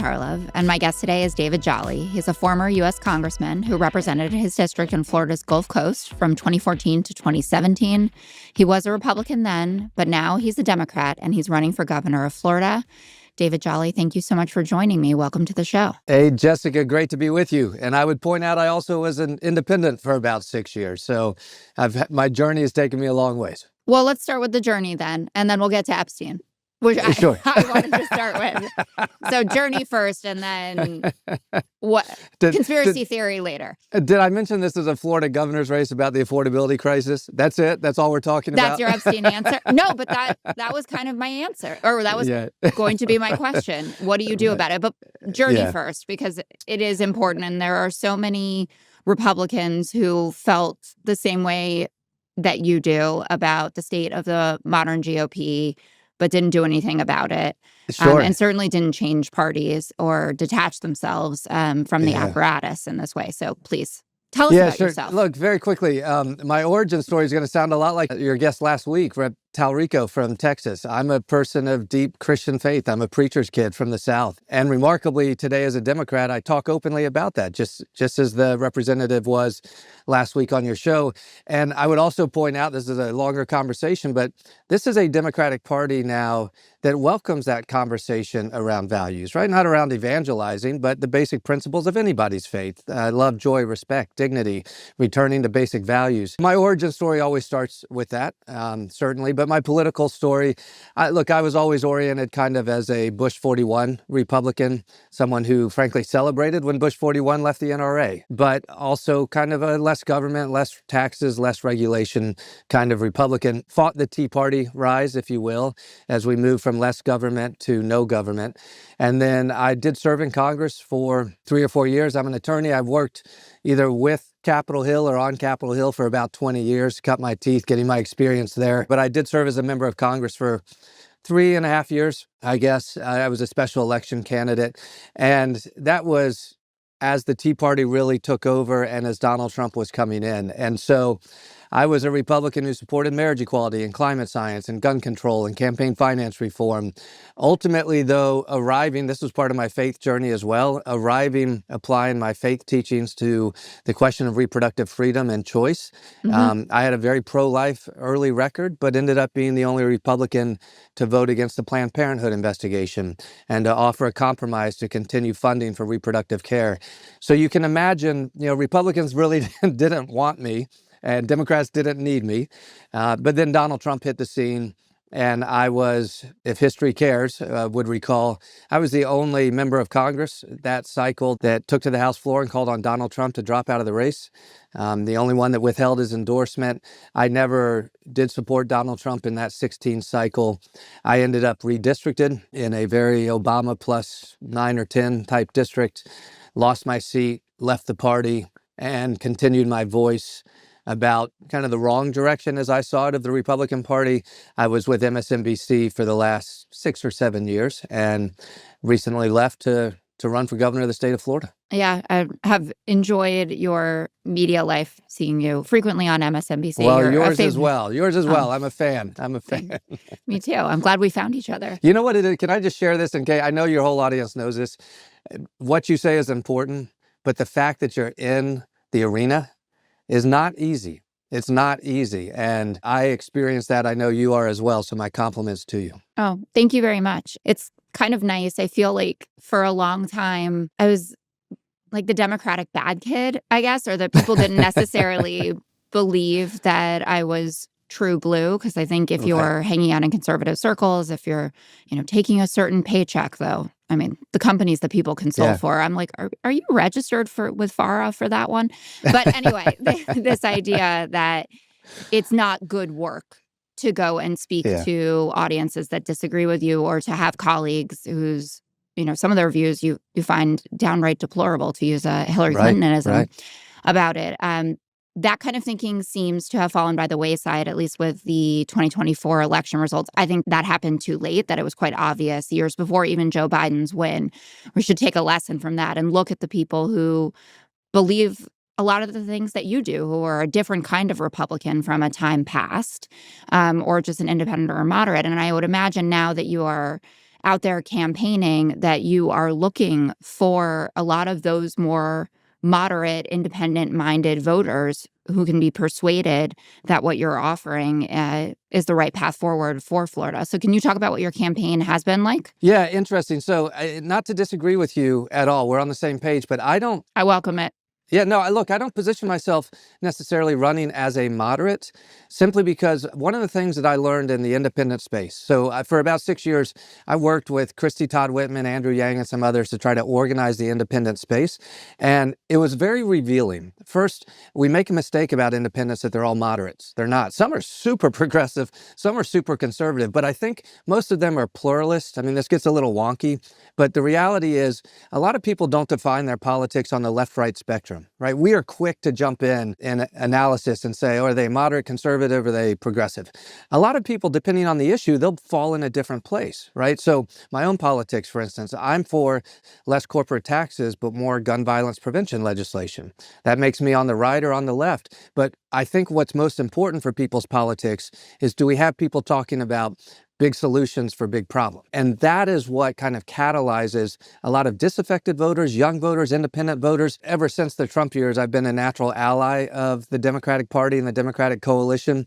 Tarlov, and my guest today is David Jolly. He's a former U.S. congressman who represented his district in Florida's Gulf Coast from 2014 to 2017. He was a Republican then, but now he's a Democrat, and he's running for governor of Florida. David Jolly, thank you so much for joining me. Welcome to the show. Hey, Jessica, great to be with you. And I would point out I also was an independent for about 6 years. So my journey has taken me a long ways. Well, let's start with the journey then, and then we'll get to Epstein, which Sure. I wanted to start with. So journey first, and then conspiracy theory later. Did I mention this is a Florida governor's race about the affordability crisis? That's it? That's all we're talking about? That's your Epstein answer? No, but that was kind of my answer, or that was going to be my question. What do you do about it? But journey first, because it is important, and there are so many Republicans who felt the same way that you do about the state of the modern GOP, but didn't do anything about it. Sure. And certainly didn't change parties or detach themselves from the apparatus in this way. So please tell us about yourself. Look, very quickly, my origin story is going to sound a lot like your guest last week, Rep. Talrico from Texas. I'm a person of deep Christian faith. I'm a preacher's kid from the South. And remarkably, today as a Democrat, I talk openly about that, just as the representative was last week on your show. And I would also point out, this is a longer conversation, but this is a Democratic Party now that welcomes that conversation around values, right? Not around evangelizing, but the basic principles of anybody's faith. Love, joy, respect, dignity, returning to basic values. My origin story always starts with that, certainly. But my political story, I was always oriented kind of as a Bush 41 Republican, someone who frankly celebrated when Bush 41 left the NRA, but also kind of a less government, less taxes, less regulation kind of Republican. Fought the Tea Party rise, if you will, as we moved from less government to no government. And then I did serve in Congress for 3 or 4 years. I'm an attorney. I've worked either with Capitol Hill or on Capitol Hill for about 20 years, cut my teeth getting my experience there. But I did serve as a member of Congress for 3.5 years, I guess. I was a special election candidate. And that was as the Tea Party really took over and as Donald Trump was coming in. And so I was a Republican who supported marriage equality and climate science and gun control and campaign finance reform. Ultimately, though, this was part of my faith journey as well, applying my faith teachings to the question of reproductive freedom and choice. Mm-hmm. I had a very pro-life early record, but ended up being the only Republican to vote against the Planned Parenthood investigation and to offer a compromise to continue funding for reproductive care. So you can imagine, Republicans really didn't want me, and Democrats didn't need me. But then Donald Trump hit the scene, and I was, if history cares, would recall, I was the only member of Congress that cycle that took to the House floor and called on Donald Trump to drop out of the race. The only one that withheld his endorsement. I never did support Donald Trump in that 16 cycle. I ended up redistricted in a very Obama plus 9 or 10 type district, lost my seat, left the party, and continued my voice about kind of the wrong direction as I saw it of the Republican Party. I was with MSNBC for the last 6 or 7 years and recently left to run for governor of the state of Florida. Yeah, I have enjoyed your media life, seeing you frequently on MSNBC. Well, yours as well. I'm a fan. Me too. I'm glad we found each other. You know what it is? Can I just share this in case? I know your whole audience knows this. What you say is important, but the fact that you're in the arena is not easy. It's not easy. And I experienced that. I know you are as well. So my compliments to you. Oh, thank you very much. It's kind of nice. I feel like for a long time, I was like the Democratic bad kid, I guess, or that people didn't necessarily believe that I was true blue. Because I think if you're hanging out in conservative circles, if you're, taking a certain paycheck, though, I mean, the companies that people consult for, I'm like, are you registered with FARA for that one? But anyway, this idea that it's not good work to go and speak to audiences that disagree with you, or to have colleagues whose, some of their views you find downright deplorable, to use a Hillary Clintonism about it. That kind of thinking seems to have fallen by the wayside, at least with the 2024 election results. I think that happened too late, that it was quite obvious years before even Joe Biden's win. We should take a lesson from that and look at the people who believe a lot of the things that you do, who are a different kind of Republican from a time past, or just an independent or a moderate. And I would imagine now that you are out there campaigning that you are looking for a lot of those more moderate, independent-minded voters who can be persuaded that what you're offering is the right path forward for Florida. So can you talk about what your campaign has been like? Yeah, interesting. So, not to disagree with you at all. We're on the same page, but I don't. I welcome it. Yeah, no, look, I don't position myself necessarily running as a moderate simply because one of the things that I learned in the independent space. So, for about 6 years, I worked with Christy Todd Whitman, Andrew Yang, and some others to try to organize the independent space. And it was very revealing. First, we make a mistake about independents that they're all moderates. They're not. Some are super progressive, some are super conservative, but I think most of them are pluralists. I mean, this gets a little wonky, but the reality is a lot of people don't define their politics on the left-right spectrum. Right? We are quick to jump in analysis and say, oh, are they moderate, conservative, are they progressive? A lot of people, depending on the issue, they'll fall in a different place, right? So my own politics, for instance, I'm for less corporate taxes, but more gun violence prevention legislation. That makes me on the right or on the left. But I think what's most important for people's politics is, do we have people talking about big solutions for big problems? And that is what kind of catalyzes a lot of disaffected voters, young voters, independent voters. Ever since the Trump years, I've been a natural ally of the Democratic Party and the Democratic coalition.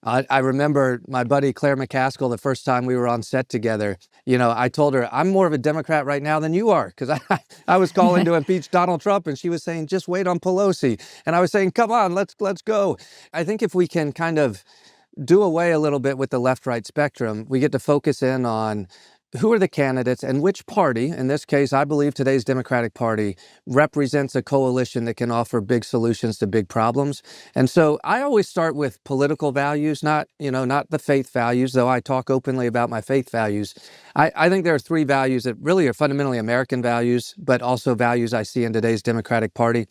I remember my buddy Claire McCaskill, the first time we were on set together, I told her, I'm more of a Democrat right now than you are, because I was calling to impeach Donald Trump, and she was saying, just wait on Pelosi. And I was saying, come on, let's go. I think if we can kind of do away a little bit with the left-right spectrum, we get to focus in on who are the candidates and which party. In this case, I believe today's Democratic Party represents a coalition that can offer big solutions to big problems. And so I always start with political values, not the faith values, though I talk openly about my faith values. I think there are three values that really are fundamentally American values, but also values I see in today's Democratic Party.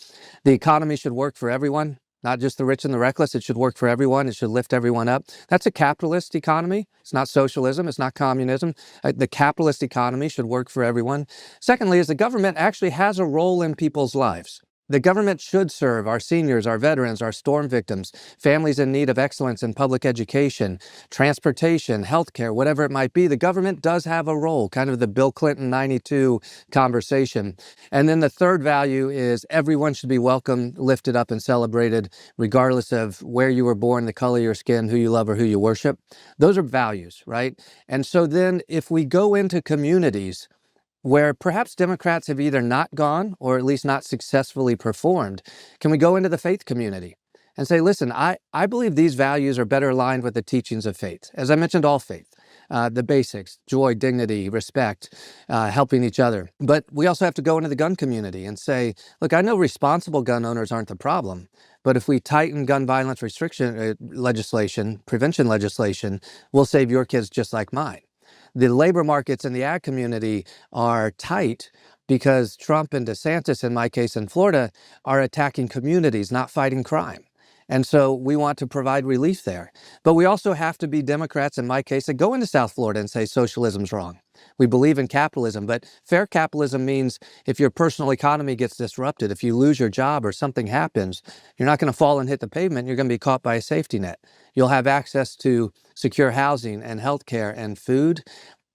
The economy should work for everyone. Not just the rich and the reckless. It should work for everyone. It should lift everyone up. That's a capitalist economy. It's not socialism. It's not communism. The capitalist economy should work for everyone. Secondly, is the government actually has a role in people's lives. The government should serve our seniors, our veterans, our storm victims, families in need of excellence in public education, transportation, healthcare, whatever it might be. The government does have a role, kind of the Bill Clinton 92 conversation. And then the third value is everyone should be welcomed, lifted up, and celebrated, regardless of where you were born, the color of your skin, who you love, or who you worship. Those are values, right? And so then if we go into communities where perhaps Democrats have either not gone or at least not successfully performed, can we go into the faith community and say, listen, I believe these values are better aligned with the teachings of faith. As I mentioned, all faith, the basics, joy, dignity, respect, helping each other. But we also have to go into the gun community and say, look, I know responsible gun owners aren't the problem, but if we tighten gun violence restriction legislation, prevention legislation, we'll save your kids just like mine. The labor markets in the ag community are tight because Trump and DeSantis, in my case in Florida, are attacking communities, not fighting crime. And so we want to provide relief there. But we also have to be Democrats, in my case, that go into South Florida and say socialism's wrong. We believe in capitalism, but fair capitalism means if your personal economy gets disrupted, if you lose your job or something happens, you're not going to fall and hit the pavement. You're going to be caught by a safety net. You'll have access to secure housing and healthcare and food.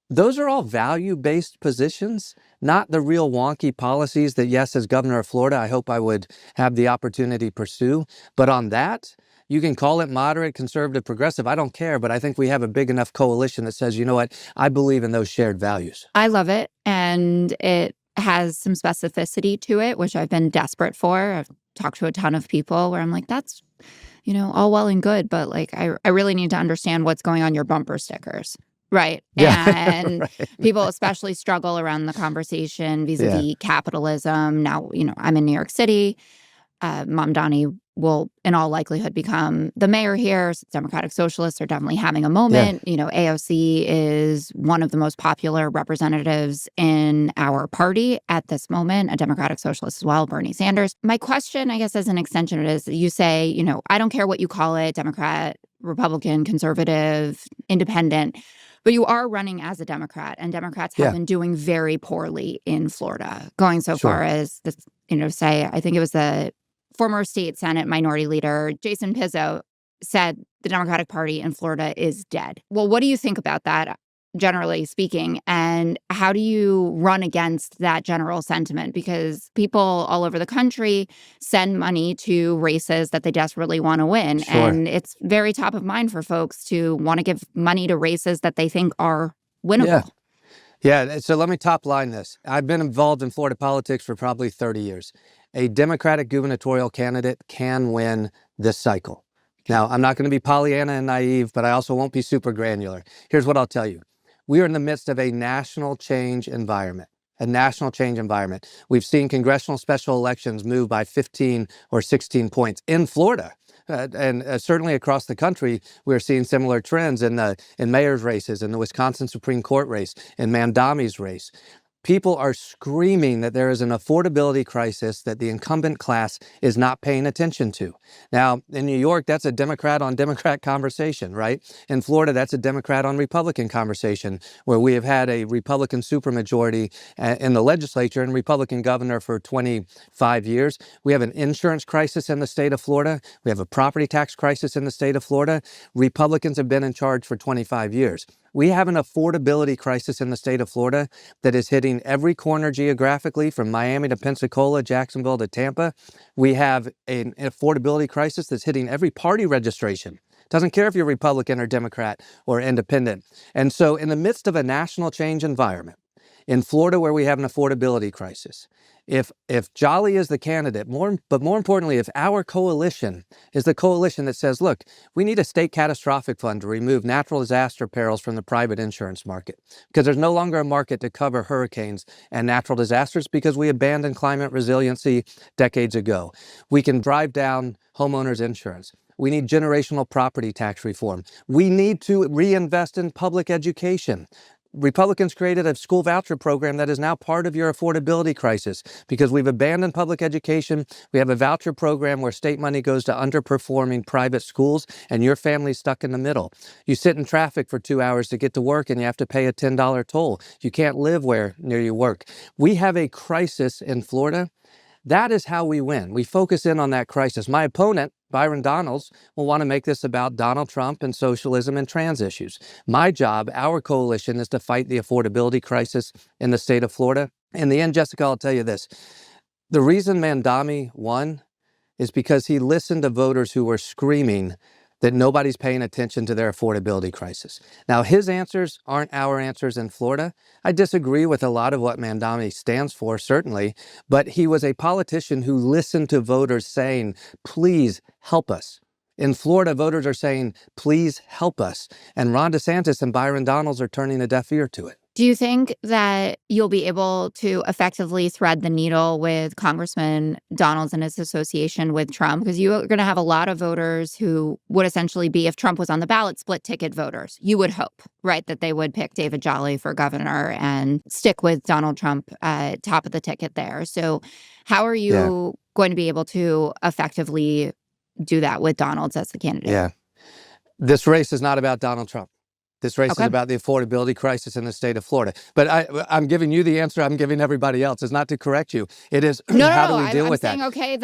Those are all value-based positions, not the real wonky policies that, yes, as governor of Florida, I hope I would have the opportunity to pursue. But on that, you can call it moderate, conservative, progressive. I don't care, but I think we have a big enough coalition that says, you know what, I believe in those shared values. I love it. And it has some specificity to it, which I've been desperate for. I've talked to a ton of people where I'm like, that's, all well and good, but like, I really need to understand what's going on your bumper stickers. Right. Yeah. And Right. people especially struggle around the conversation vis-a-vis capitalism. Now, I'm in New York City. Mom Donnie will, in all likelihood, become the mayor here. Democratic Socialists are definitely having a moment. AOC is one of the most popular representatives in our party at this moment, a Democratic Socialist as well, Bernie Sanders. My question, I guess, as an extension of it is, you say, I don't care what you call it, Democrat, Republican, conservative, independent, but you are running as a Democrat, and Democrats have been doing very poorly in Florida, going so far as, say, I think it was the former state Senate minority leader, Jason Pizzo, said the Democratic Party in Florida is dead. Well, what do you think about that? generally speaking. And how do you run against that general sentiment? Because people all over the country send money to races that they desperately want to win. Sure. And it's very top of mind for folks to want to give money to races that they think are Yeah. winnable. Yeah, so let me top line this. I've been involved in Florida politics for probably 30 years. A Democratic gubernatorial candidate can win this cycle. Now, I'm not going to be Pollyanna and naive, but I also won't be super granular. Here's what I'll tell you. We are in the midst of a national change environment. A national change environment. We've seen congressional special elections move by 15 or 16 points in Florida. And certainly across the country, we're seeing similar trends in mayor's races, in the Wisconsin Supreme Court race, in Mandami's race. People are screaming that there is an affordability crisis that the incumbent class is not paying attention to. Now, in New York, that's a Democrat on Democrat conversation, right? In Florida, that's a Democrat on Republican conversation, where we have had a Republican supermajority in the legislature and Republican governor for 25 years. We have an insurance crisis in the state of Florida. We have a property tax crisis in the state of Florida. Republicans have been in charge for 25 years. We have an affordability crisis in the state of Florida that is hitting every corner geographically, from Miami to Pensacola, Jacksonville to Tampa. We have an affordability crisis that's hitting every party registration. Doesn't care if you're Republican or Democrat or independent. And so in the midst of a national change environment, in Florida where we have an affordability crisis, if Jolly is the candidate, but more importantly, if our coalition is the coalition that says, look, we need a state catastrophic fund to remove natural disaster perils from the private insurance market, because there's no longer a market to cover hurricanes and natural disasters because we abandoned climate resiliency decades ago. We can drive down homeowners insurance. We need generational property tax reform. We need to reinvest in public education. Republicans created a school voucher program that is now part of your affordability crisis because we've abandoned public education. We have a voucher program where state money goes to underperforming private schools, and your family's stuck in the middle. You sit in traffic for 2 hours to get to work and you have to pay a $10 toll. You can't live near you work. We have a crisis in Florida. That is how we win. We focus in on that crisis. My opponent, Byron Donalds, will want to make this about Donald Trump and socialism and trans issues. My job, our coalition, is to fight the affordability crisis in the state of Florida. In the end, Jessica, I'll tell you this. The reason Mandami won is because he listened to voters who were screaming that nobody's paying attention to their affordability crisis. Now, his answers aren't our answers in Florida. I disagree with a lot of what Mandami stands for, certainly, but he was a politician who listened to voters saying, please help us. In Florida, voters are saying, please help us. And Ron DeSantis and Byron Donalds are turning a deaf ear to it. Do you think that you'll be able to effectively thread the needle with Congressman Donalds and his association with Trump? Because you're going to have a lot of voters who would essentially be, if Trump was on the ballot, split ticket voters. You would hope, right, that they would pick David Jolly for governor and stick with Donald Trump top of the ticket there. So how are you going to be able to effectively do that with Donalds as the candidate? Yeah. This race is not about Donald Trump. This race is about the affordability crisis in the state of Florida. But I'm giving you the answer I'm giving everybody else. It's not to correct you. It is, how do we deal with that? I'm saying, okay,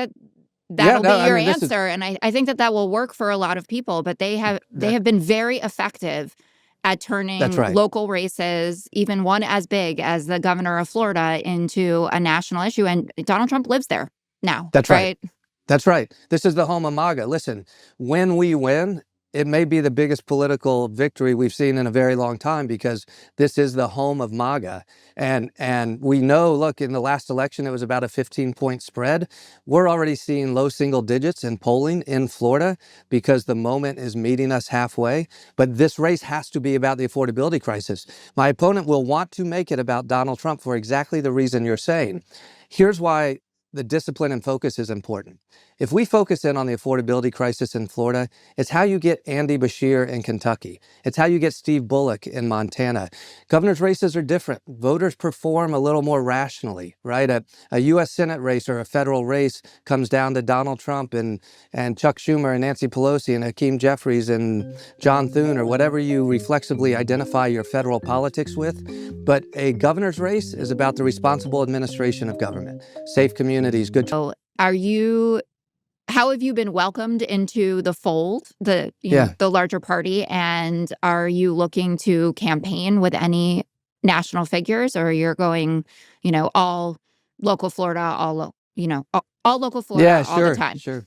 that'll be your answer. And I think that will work for a lot of people. But they have been very effective at turning local races, even one as big as the governor of Florida, into a national issue. And Donald Trump lives there now. That's right. That's right. This is the home of MAGA. Listen, when we win, it may be the biggest political victory we've seen in a very long time because this is the home of MAGA. And we know, look, in the last election, it was about a 15-point spread. We're already seeing low single digits in polling in Florida because the moment is meeting us halfway. But this race has to be about the affordability crisis. My opponent will want to make it about Donald Trump for exactly the reason you're saying. Here's why the discipline and focus is important. If we focus in on the affordability crisis in Florida, it's how you get Andy Beshear in Kentucky. It's how you get Steve Bullock in Montana. Governor's races are different. Voters perform a little more rationally, right? A U.S. Senate race or a federal race comes down to Donald Trump and Chuck Schumer and Nancy Pelosi and Hakeem Jeffries and John Thune or whatever you reflexively identify your federal politics with. But a governor's race is about the responsible administration of government, safe communities, good. So are you how have you been welcomed into the fold, the larger party? And are you looking to campaign with any national figures, or you're going, all local Florida, all local Yeah, Florida all the sure, time? sure.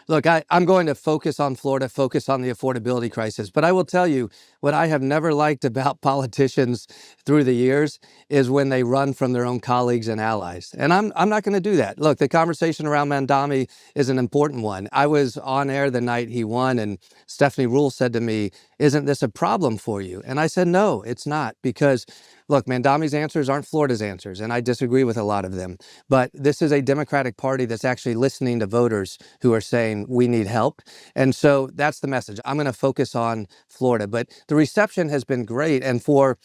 Look, I'm going to focus on Florida, focus on the affordability crisis. But I will tell you, what I have never liked about politicians through the years is when they run from their own colleagues and allies. And I'm not going to do that. Look, the conversation around Mandami is an important one. I was on air the night he won, and Stephanie Rule said to me, "Isn't this a problem for you?" And I said, "No, it's not, because look, Mandami's answers aren't Florida's answers, and I disagree with a lot of them. But this is a Democratic Party that's actually listening to voters who are saying we need help." And so that's the message. I'm going to focus on Florida. But the reception has been great. And for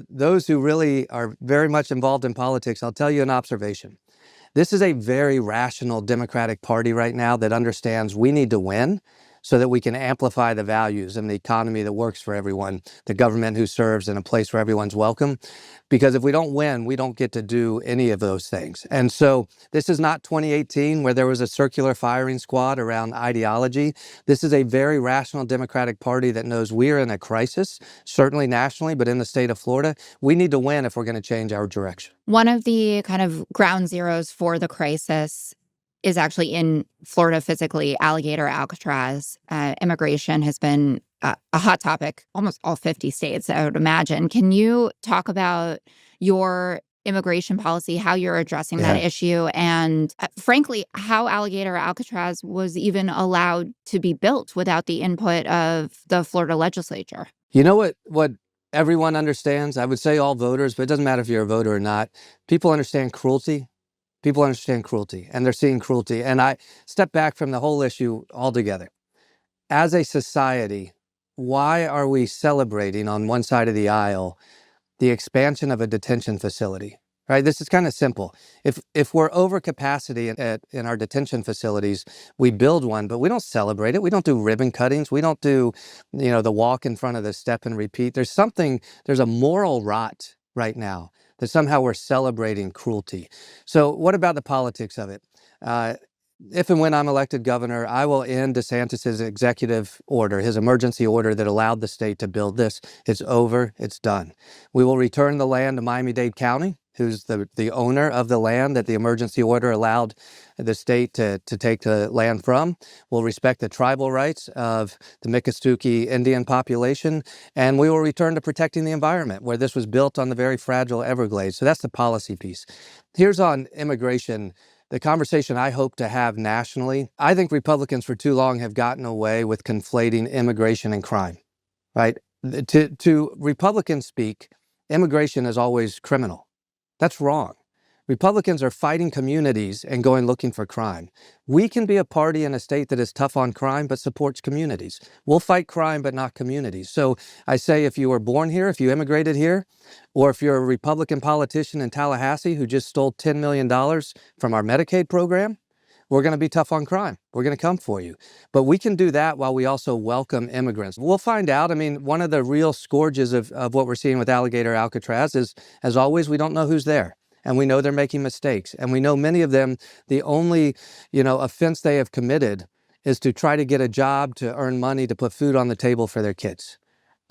those who really are very much involved in politics, I'll tell you an observation. This is a very rational Democratic Party right now that understands we need to win so that we can amplify the values and the economy that works for everyone, the government who serves, and a place where everyone's welcome. Because if we don't win, we don't get to do any of those things. And so this is not 2018 where there was a circular firing squad around ideology. This is a very rational Democratic Party that knows we are in a crisis, certainly nationally, but in the state of Florida, we need to win if we're going to change our direction. One of the kind of ground zeros for the crisis is actually in Florida physically. Alligator Alcatraz. Immigration has been a hot topic, almost all 50 states, I would imagine. Can you talk about your immigration policy, how you're addressing that issue, and frankly, how Alligator Alcatraz was even allowed to be built without the input of the Florida legislature? You know what everyone understands? I would say all voters, but it doesn't matter if you're a voter or not. People understand cruelty. People understand cruelty, and they're seeing cruelty. And I step back from the whole issue altogether. As a society, why are we celebrating on one side of the aisle the expansion of a detention facility? Right? This is kind of simple. If we're over capacity in our detention facilities, we build one, but we don't celebrate it. We don't do ribbon cuttings. We don't do, the walk in front of the step and repeat. There's a moral rot right now that somehow we're celebrating cruelty. So what about the politics of it? If and when I'm elected governor, I will end DeSantis's executive order, his emergency order that allowed the state to build this. It's over. It's done. We will return the land to Miami-Dade County, who's the owner of the land that the emergency order allowed the state to take the land from. We'll respect the tribal rights of the Miccosukee Indian population, and we will return to protecting the environment where this was built on the very fragile Everglades. So that's the policy piece. Here's on immigration. The conversation I hope to have nationally. I think Republicans for too long have gotten away with conflating immigration and crime, right? To Republican speak, immigration is always criminal. That's wrong. Republicans are fighting communities and going looking for crime. We can be a party in a state that is tough on crime but supports communities. We'll fight crime but not communities. So I say, if you were born here, if you immigrated here, or if you're a Republican politician in Tallahassee who just stole $10 million from our Medicaid program, we're going to be tough on crime. We're going to come for you. But we can do that while we also welcome immigrants. We'll find out. I mean, one of the real scourges of what we're seeing with Alligator Alcatraz is, as always, we don't know who's there. And we know they're making mistakes. And we know many of them, the only, offense they have committed is to try to get a job, to earn money, to put food on the table for their kids.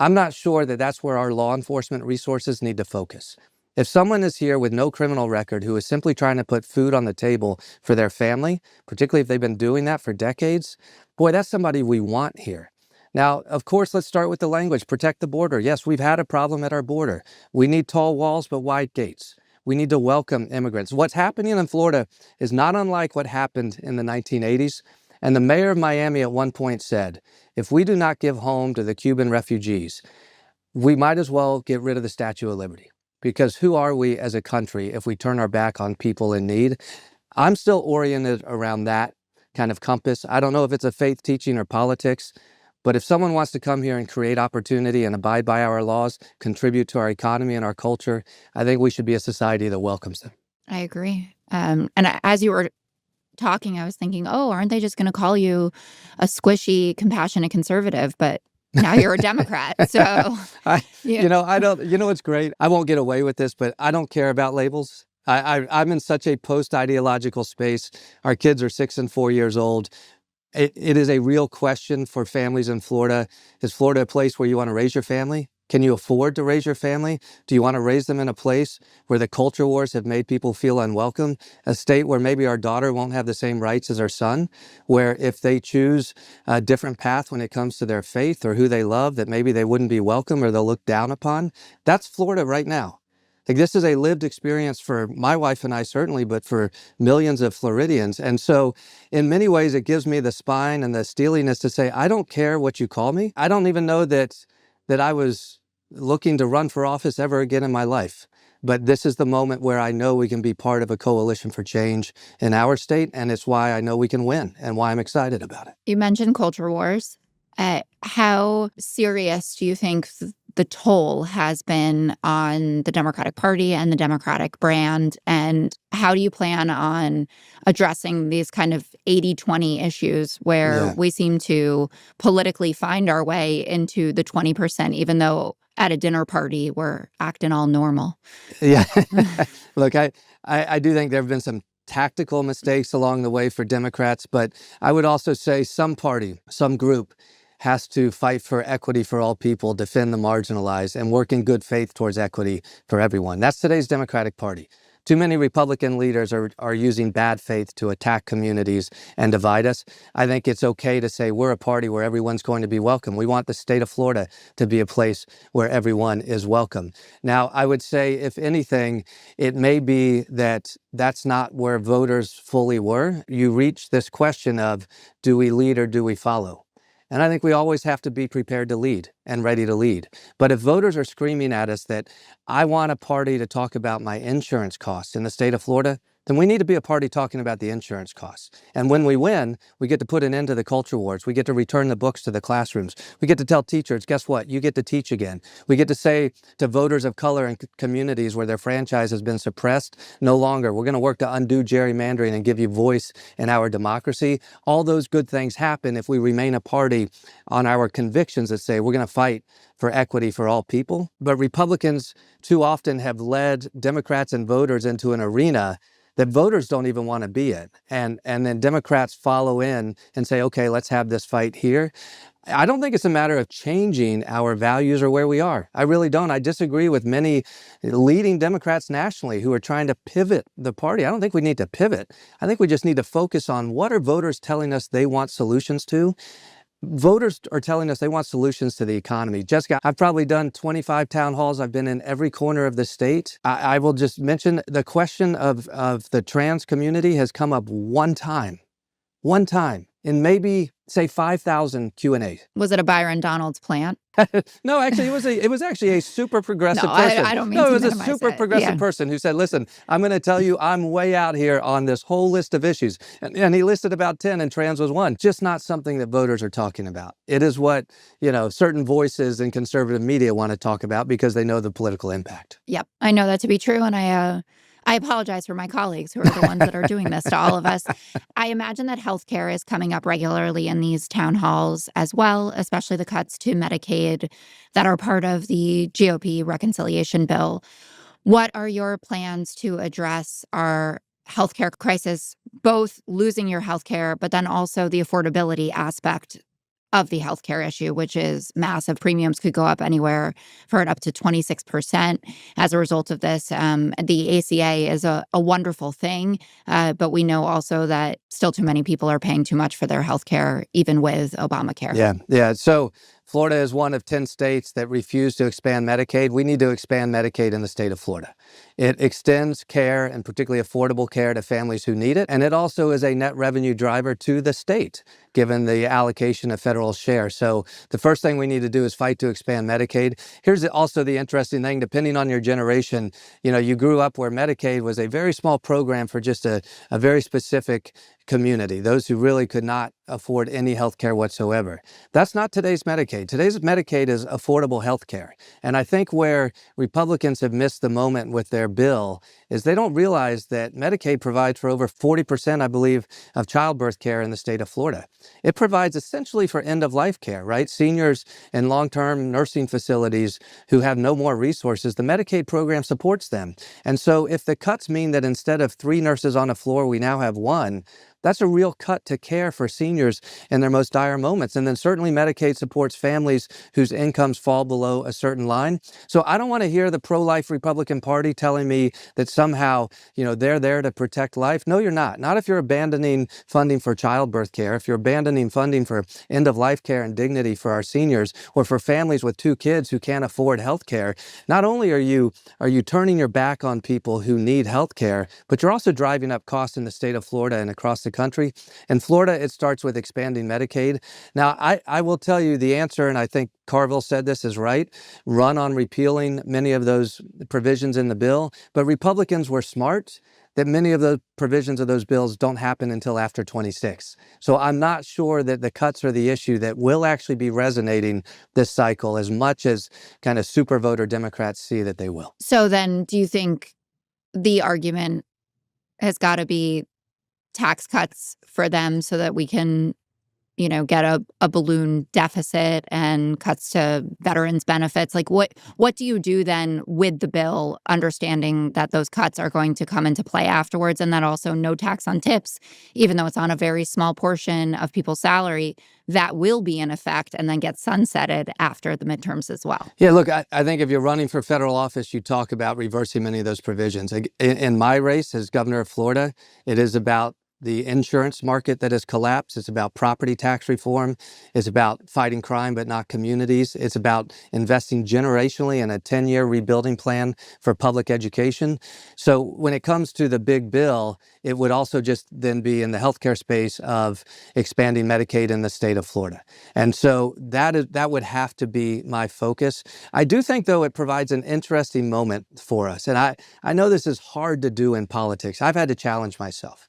I'm not sure that that's where our law enforcement resources need to focus. If someone is here with no criminal record who is simply trying to put food on the table for their family, particularly if they've been doing that for decades, boy, that's somebody we want here. Now, of course, let's start with the language. Protect the border. Yes, we've had a problem at our border. We need tall walls but wide gates. We need to welcome immigrants. What's happening in Florida is not unlike what happened in the 1980s. And the mayor of Miami at one point said, if we do not give home to the Cuban refugees, we might as well get rid of the Statue of Liberty. Because who are we as a country if we turn our back on people in need? I'm still oriented around that kind of compass. I don't know if it's a faith teaching or politics, but if someone wants to come here and create opportunity and abide by our laws, contribute to our economy and our culture, I think we should be a society that welcomes them. I agree. And as you were talking, I was thinking, oh, aren't they just going to call you a squishy, compassionate conservative? But now you're a Democrat. So, I don't, what's great? I won't get away with this, but I don't care about labels. I'm in such a post-ideological space. Our kids are 6 and 4 years old. It is a real question for families in Florida. Is Florida a place where you want to raise your family? Can you afford to raise your family? Do you want to raise them in a place where the culture wars have made people feel unwelcome? A state where maybe our daughter won't have the same rights as our son, where if they choose a different path when it comes to their faith or who they love, that maybe they wouldn't be welcome or they'll look down upon? That's Florida right now. Like, this is a lived experience for my wife and I, certainly, but for millions of Floridians. And so in many ways, it gives me the spine and the steeliness to say, I don't care what you call me. I don't even know that I was looking to run for office ever again in my life. But this is the moment where I know we can be part of a coalition for change in our state. And it's why I know we can win and why I'm excited about it. You mentioned culture wars. How serious do you think the toll has been on the Democratic Party and the Democratic brand? And how do you plan on addressing these kind of 80-20 issues where we seem to politically find our way into the 20%, even though at a dinner party we're acting all normal? Yeah. Look, I do think there have been some tactical mistakes along the way for Democrats, but I would also say some party, some group has to fight for equity for all people, defend the marginalized, and work in good faith towards equity for everyone. That's today's Democratic Party. Too many Republican leaders are using bad faith to attack communities and divide us. I think it's okay to say we're a party where everyone's going to be welcome. We want the state of Florida to be a place where everyone is welcome. Now, I would say, if anything, it may be that that's not where voters fully were. You reach this question of, do we lead or do we follow? And I think we always have to be prepared to lead and ready to lead. But if voters are screaming at us that I want a party to talk about my insurance costs in the state of Florida, then we need to be a party talking about the insurance costs. And when we win, we get to put an end to the culture wars. We get to return the books to the classrooms. We get to tell teachers, guess what? You get to teach again. We get to say to voters of color in communities where their franchise has been suppressed, no longer. We're going to work to undo gerrymandering and give you voice in our democracy. All those good things happen if we remain a party on our convictions that say we're going to fight for equity for all people. But Republicans too often have led Democrats and voters into an arena that voters don't even want to be in. And then Democrats follow in and say, okay, let's have this fight here. I don't think it's a matter of changing our values or where we are. I really don't. I disagree with many leading Democrats nationally who are trying to pivot the party. I don't think we need to pivot. I think we just need to focus on what are voters telling us they want solutions to. Voters are telling us they want solutions to the economy. Jessica, I've probably done 25 town halls. I've been in every corner of the state. I will just mention the question of the trans community has come up one time in maybe, say, 5,000 Q&A. Was it a Byron Donalds plant? No, actually, it was actually a super progressive person. I don't mean no, to it was a minimize super progressive Yeah. person who said, listen, I'm going to tell you I'm way out here on this whole list of issues. And he listed about 10 and trans was one. Just not something that voters are talking about. It is what, certain voices in conservative media want to talk about because they know the political impact. Yep, I know that to be true, and I apologize for my colleagues who are the ones that are doing this to all of us. I imagine that healthcare is coming up regularly in these town halls as well, especially the cuts to Medicaid that are part of the GOP reconciliation bill. What are your plans to address our healthcare crisis, both losing your healthcare, but then also the affordability aspect of the healthcare issue, which is massive? Premiums could go up anywhere for up to 26% as a result of this. The ACA is a wonderful thing, but we know also that still too many people are paying too much for their healthcare, even with Obamacare. Yeah. So Florida is one of 10 states that refuse to expand Medicaid. We need to expand Medicaid in the state of Florida. It extends care, and particularly affordable care, to families who need it. And it also is a net revenue driver to the state, given the allocation of federal share. So the first thing we need to do is fight to expand Medicaid. Here's also the interesting thing, depending on your generation, you grew up where Medicaid was a very small program for just a very specific community, those who really could not afford any health care whatsoever. That's not today's Medicaid. Today's Medicaid is affordable health care. And I think where Republicans have missed the moment with their bill is they don't realize that Medicaid provides for over 40%, I believe, of childbirth care in the state of Florida. It provides essentially for end-of-life care, right? Seniors in long-term nursing facilities who have no more resources, the Medicaid program supports them. And so if the cuts mean that instead of 3 nurses on a floor, we now have 1, that's a real cut to care for seniors in their most dire moments. And then certainly Medicaid supports families whose incomes fall below a certain line. So I don't want to hear the pro-life Republican Party telling me that somehow, they're there to protect life. No, you're not. Not if you're abandoning funding for childbirth care, if you're abandoning funding for end-of-life care and dignity for our seniors, or for families with 2 kids who can't afford health care. Not only are you turning your back on people who need health care, but you're also driving up costs in the state of Florida and across the country. In Florida, it starts with expanding Medicaid. Now, I will tell you the answer, and I think Carville said this is right, run on repealing many of those provisions in the bill. But Republicans were smart that many of the provisions of those bills don't happen until after 26. So I'm not sure that the cuts are the issue that will actually be resonating this cycle as much as kind of super voter Democrats see that they will. So then do you think the argument has got to be tax cuts for them so that we can, get a balloon deficit and cuts to veterans benefits? Like what do you do then with the bill, understanding that those cuts are going to come into play afterwards, and that also no tax on tips, even though it's on a very small portion of people's salary, that will be in effect and then get sunsetted after the midterms as well? Yeah, look, I think if you're running for federal office, you talk about reversing many of those provisions. In my race as governor of Florida, it is about the insurance market that has collapsed. It's about property tax reform. It's about fighting crime, but not communities. It's about investing generationally in a 10-year rebuilding plan for public education. So when it comes to the big bill, it would also just then be in the healthcare space of expanding Medicaid in the state of Florida. And so that would have to be my focus. I do think, though, it provides an interesting moment for us. And I know this is hard to do in politics. I've had to challenge myself.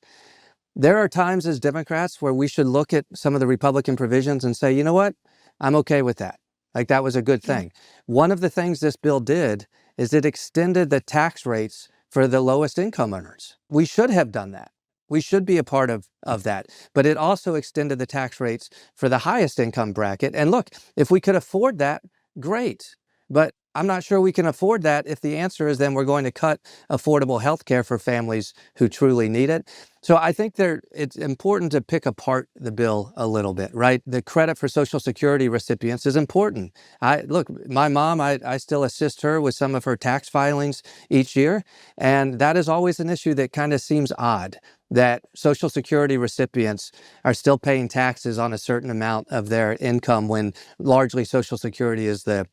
There are times as Democrats where we should look at some of the Republican provisions and say, you know what, I'm okay with that. Like, that was a good thing. One of the things this bill did is it extended the tax rates for the lowest income earners. We should have done that. We should be a part of that. But it also extended the tax rates for the highest income bracket. And look, if we could afford that, great. But I'm not sure we can afford that if the answer is then we're going to cut affordable health care for families who truly need it. So I think it's important to pick apart the bill a little bit, right? The credit for Social Security recipients is important. Look, my mom, I still assist her with some of her tax filings each year. And that is always an issue that kind of seems odd, that Social Security recipients are still paying taxes on a certain amount of their income when largely Social Security is the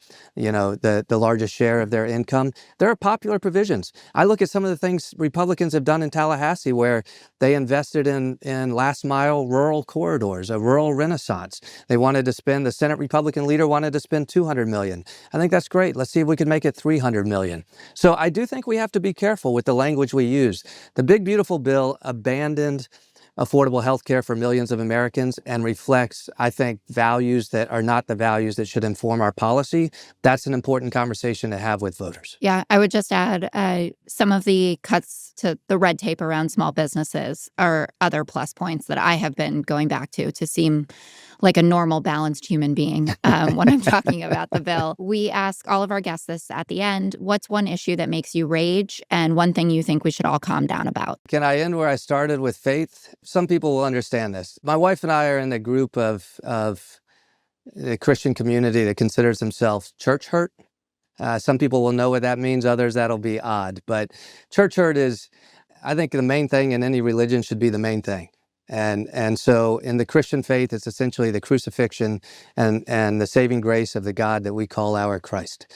largest share of their income. There are popular provisions. I look at some of the things Republicans have done in Tallahassee where they invested in last mile rural corridors, a rural renaissance. The Senate Republican leader wanted to spend $200 million. I think that's great. Let's see if we can make it $300 million. So I do think we have to be careful with the language we use. The big, beautiful bill abandoned affordable health care for millions of Americans and reflects, I think, values that are not the values that should inform our policy. That's an important conversation to have with voters. Yeah, I would just add some of the cuts to the red tape around small businesses are other plus points that I have been going back to seem like a normal, balanced human being when I'm talking about the bill. We ask all of our guests this at the end. What's one issue that makes you rage and one thing you think we should all calm down about? Can I end where I started with faith? Some people will understand this. My wife and I are in the group of the Christian community that considers themselves church hurt. Some people will know what that means. Others, that'll be odd. But church hurt is, I think, the main thing in any religion should be the main thing. And so in the Christian faith, it's essentially the crucifixion and the saving grace of the God that we call our Christ.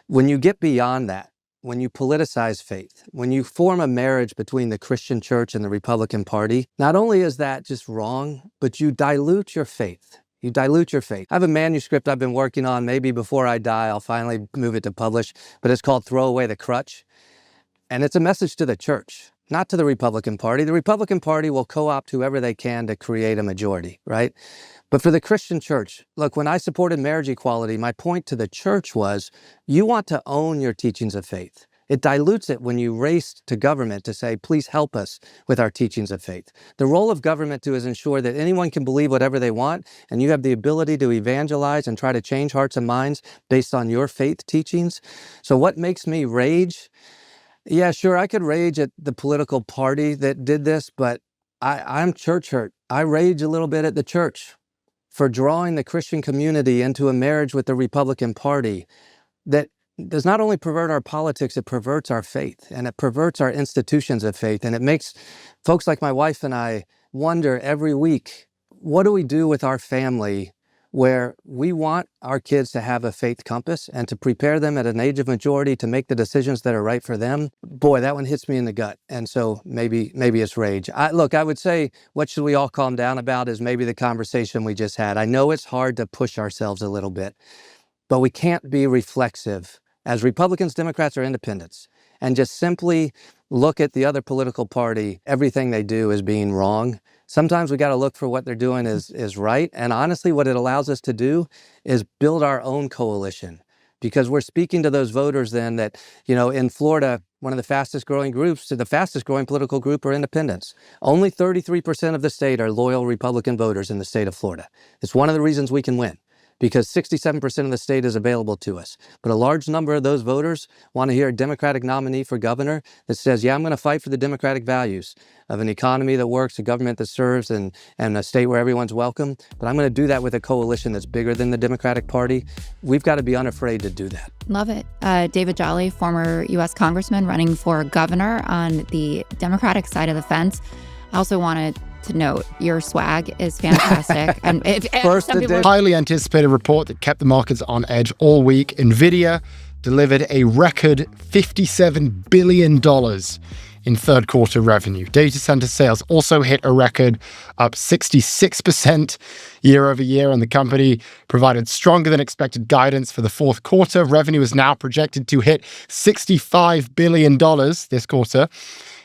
When you get beyond that, when you politicize faith, when you form a marriage between the Christian church and the Republican Party, not only is that just wrong, but you dilute your faith. You dilute your faith. I have a manuscript I've been working on. Maybe before I die, I'll finally move it to publish, but it's called Throw Away the Crutch. And it's a message to the church. not to the Republican Party. The Republican Party will co-opt whoever they can to create a majority, right? But for the Christian church, look, when I supported marriage equality, my point to the church was, you want to own your teachings of faith. It dilutes it when you race to government to say, please help us with our teachings of faith. The role of government is ensure that anyone can believe whatever they want, and you have the ability to evangelize and try to change hearts and minds based on your faith teachings. So what makes me rage? Yeah, sure, I could rage at the political party that did this, but I'm church hurt. I rage a little bit at the church for drawing the Christian community into a marriage with the Republican Party that does not only pervert our politics, it perverts our faith, and it perverts our institutions of faith. And it makes folks like my wife and I wonder every week, what do we do with our family where we want our kids to have a faith compass and to prepare them at an age of majority to make the decisions that are right for them? Boy, that one hits me in the gut. And so maybe it's rage. Look, I would say what should we all calm down about is maybe the conversation we just had. I know it's hard to push ourselves a little bit, but we can't be reflexive as Republicans, Democrats, or independents and just simply look at the other political party, everything they do as being wrong. Sometimes we got to look for what they're doing is right. And honestly, what it allows us to do is build our own coalition, because we're speaking to those voters then that, in Florida, one of the fastest growing groups, the fastest growing political group are independents. Only 33% of the state are loyal Republican voters in the state of Florida. It's one of the reasons we can win, because 67% of the state is available to us. But a large number of those voters want to hear a Democratic nominee for governor that says, yeah, I'm going to fight for the democratic values of an economy that works, a government that serves, and a state where everyone's welcome. But I'm going to do that with a coalition that's bigger than the Democratic Party. We've got to be unafraid to do that. Love it. David Jolly, former U.S. Congressman running for governor on the Democratic side of the fence. I also wanted to note your swag is fantastic. And highly anticipated report that kept the markets on edge all week. NVIDIA delivered a record $57 billion in third quarter revenue. Data center sales also hit a record, up 66% year over year, and the company provided stronger than expected guidance for the fourth quarter. Revenue is now projected to hit $65 billion this quarter.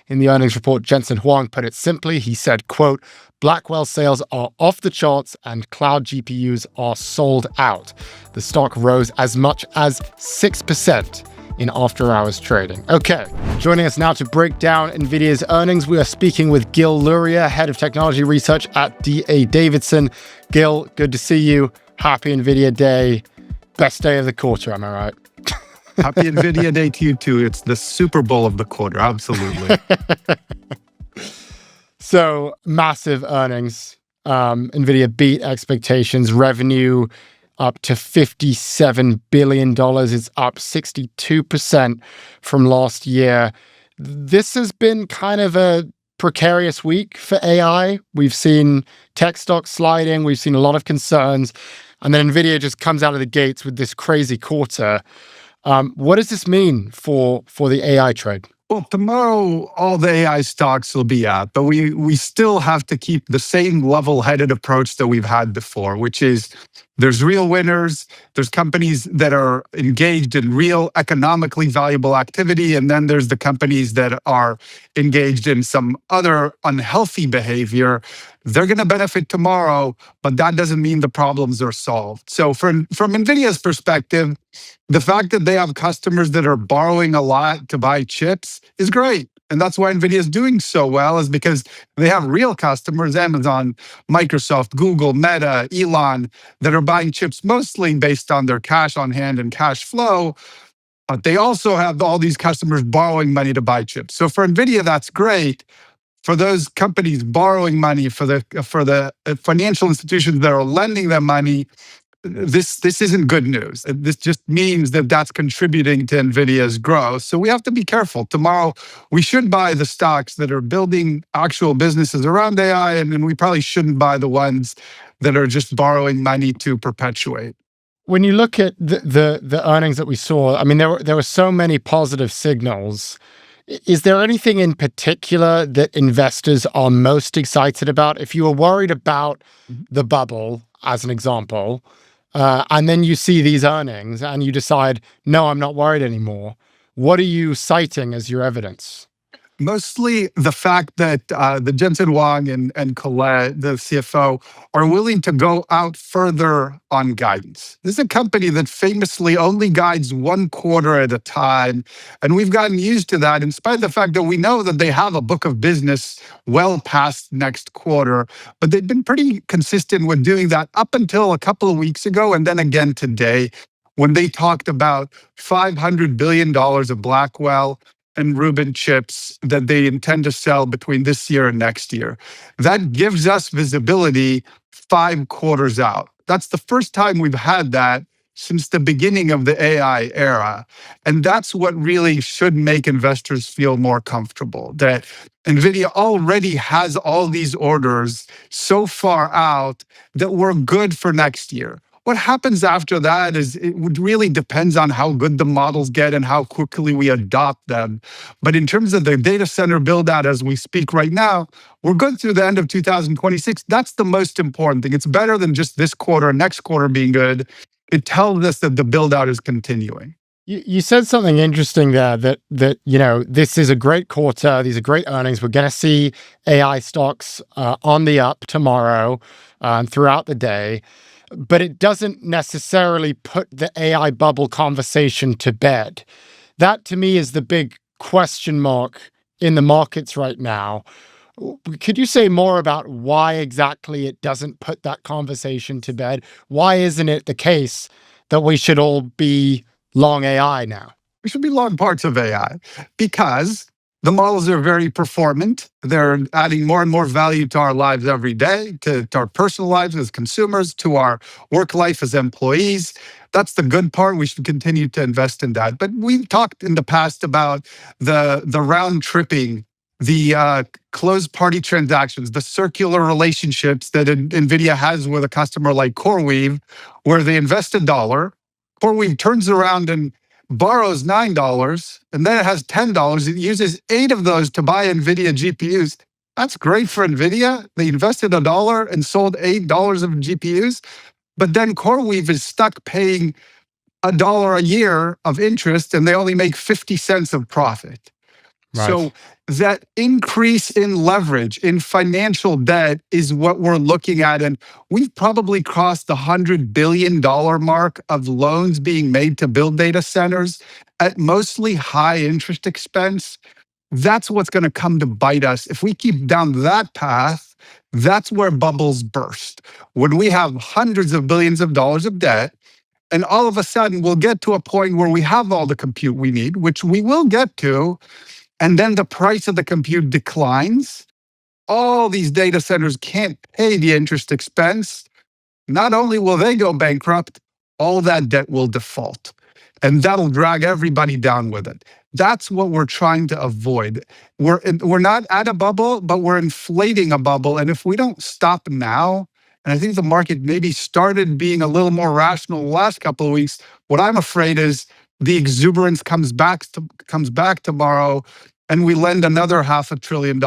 In the earnings report, Jensen Huang put it simply. He said, quote, Blackwell sales are off the charts and cloud GPUs are sold out. The stock rose as much as 6% in after-hours trading. Okay, joining us now to break down NVIDIA's earnings, we are speaking with Gil Luria, Head of Technology Research at D.A. Davidson. Gil, good to see you. Happy NVIDIA Day. Best day of the quarter, am I right? Happy NVIDIA Day to you too. It's the Super Bowl of the quarter. Absolutely. So massive earnings. NVIDIA beat expectations. Revenue up to $57 billion. It's up 62% from last year. This has been kind of a precarious week for AI. We've seen tech stocks sliding. We've seen a lot of concerns. And then NVIDIA just comes out of the gates with this crazy quarter. What does this mean for the AI trade? Well, tomorrow, all the AI stocks will be out, but we still have to keep the same level-headed approach that we've had before, which is there's real winners, there's companies that are engaged in real economically valuable activity, and then there's the companies that are engaged in some other unhealthy behavior. They're going to benefit tomorrow, but that doesn't mean the problems are solved. So from NVIDIA's perspective, the fact that they have customers that are borrowing a lot to buy chips is great. And that's why NVIDIA is doing so well, is because they have real customers, Amazon, Microsoft, Google, Meta, Elon, that are buying chips mostly based on their cash on hand and cash flow. But they also have all these customers borrowing money to buy chips. So for NVIDIA, that's great. For those companies borrowing money, for the financial institutions that are lending them money, this isn't good news. This just means that that's contributing to NVIDIA's growth. So we have to be careful. Tomorrow, we should buy the stocks that are building actual businesses around AI, and then we probably shouldn't buy the ones that are just borrowing money to perpetuate. When you look at the earnings that we saw, I mean, there were so many positive signals. Is there anything in particular that investors are most excited about? If you were worried about the bubble, as an example, and then you see these earnings and you decide, no, I'm not worried anymore, what are you citing as your evidence? Mostly the fact that the Jensen Huang and Colette, the CFO, are willing to go out further on guidance. This is a company that famously only guides one quarter at a time. And we've gotten used to that, in spite of the fact that we know that they have a book of business well past next quarter. But they've been pretty consistent with doing that up until a couple of weeks ago, and then again today, when they talked about $500 billion of Blackwell and Rubin chips that they intend to sell between this year and next year. That gives us visibility 5 quarters out. That's the first time we've had that since the beginning of the AI era. And that's what really should make investors feel more comfortable, that NVIDIA already has all these orders so far out that we're good for next year. What happens after that is it would really depends on how good the models get and how quickly we adopt them. But in terms of the data center build out as we speak right now, we're good through the end of 2026. That's the most important thing. It's better than just this quarter and next quarter being good. It tells us that the build out is continuing. You said something interesting there that this is a great quarter. These are great earnings. We're going to see AI stocks on the up tomorrow and throughout the day. But it doesn't necessarily put the AI bubble conversation to bed. That, to me, is the big question mark in the markets right now. Could you say more about why exactly it doesn't put that conversation to bed? Why isn't it the case that we should all be long AI now? We should be long parts of AI because the models are very performant. They're adding more and more value to our lives every day, to our personal lives as consumers, to our work life as employees. That's the good part. We should continue to invest in that. But we've talked in the past about the round tripping, the closed party transactions, the circular relationships that NVIDIA has with a customer like CoreWeave, where they invest $1, CoreWeave turns around and borrows $9, and then it has $10. It uses 8 of those to buy NVIDIA GPUs. That's great for NVIDIA. They invested $1 and sold $8 of GPUs. But then CoreWeave is stuck paying $1 a year of interest, and they only make 50 cents of profit. Right. So that increase in leverage in financial debt is what we're looking at. And we've probably crossed the $100 billion mark of loans being made to build data centers at mostly high interest expense. That's what's going to come to bite us. If we keep down that path, that's where bubbles burst. When we have hundreds of billions of dollars of debt, and all of a sudden we'll get to a point where we have all the compute we need, which we will get to, and then the price of the compute declines. All these data centers can't pay the interest expense. Not only will they go bankrupt, all that debt will default. And that'll drag everybody down with it. That's what we're trying to avoid. We're not at a bubble, but we're inflating a bubble. And if we don't stop now, and I think the market maybe started being a little more rational the last couple of weeks, what I'm afraid is the exuberance comes back tomorrow, and we lend another $500 billion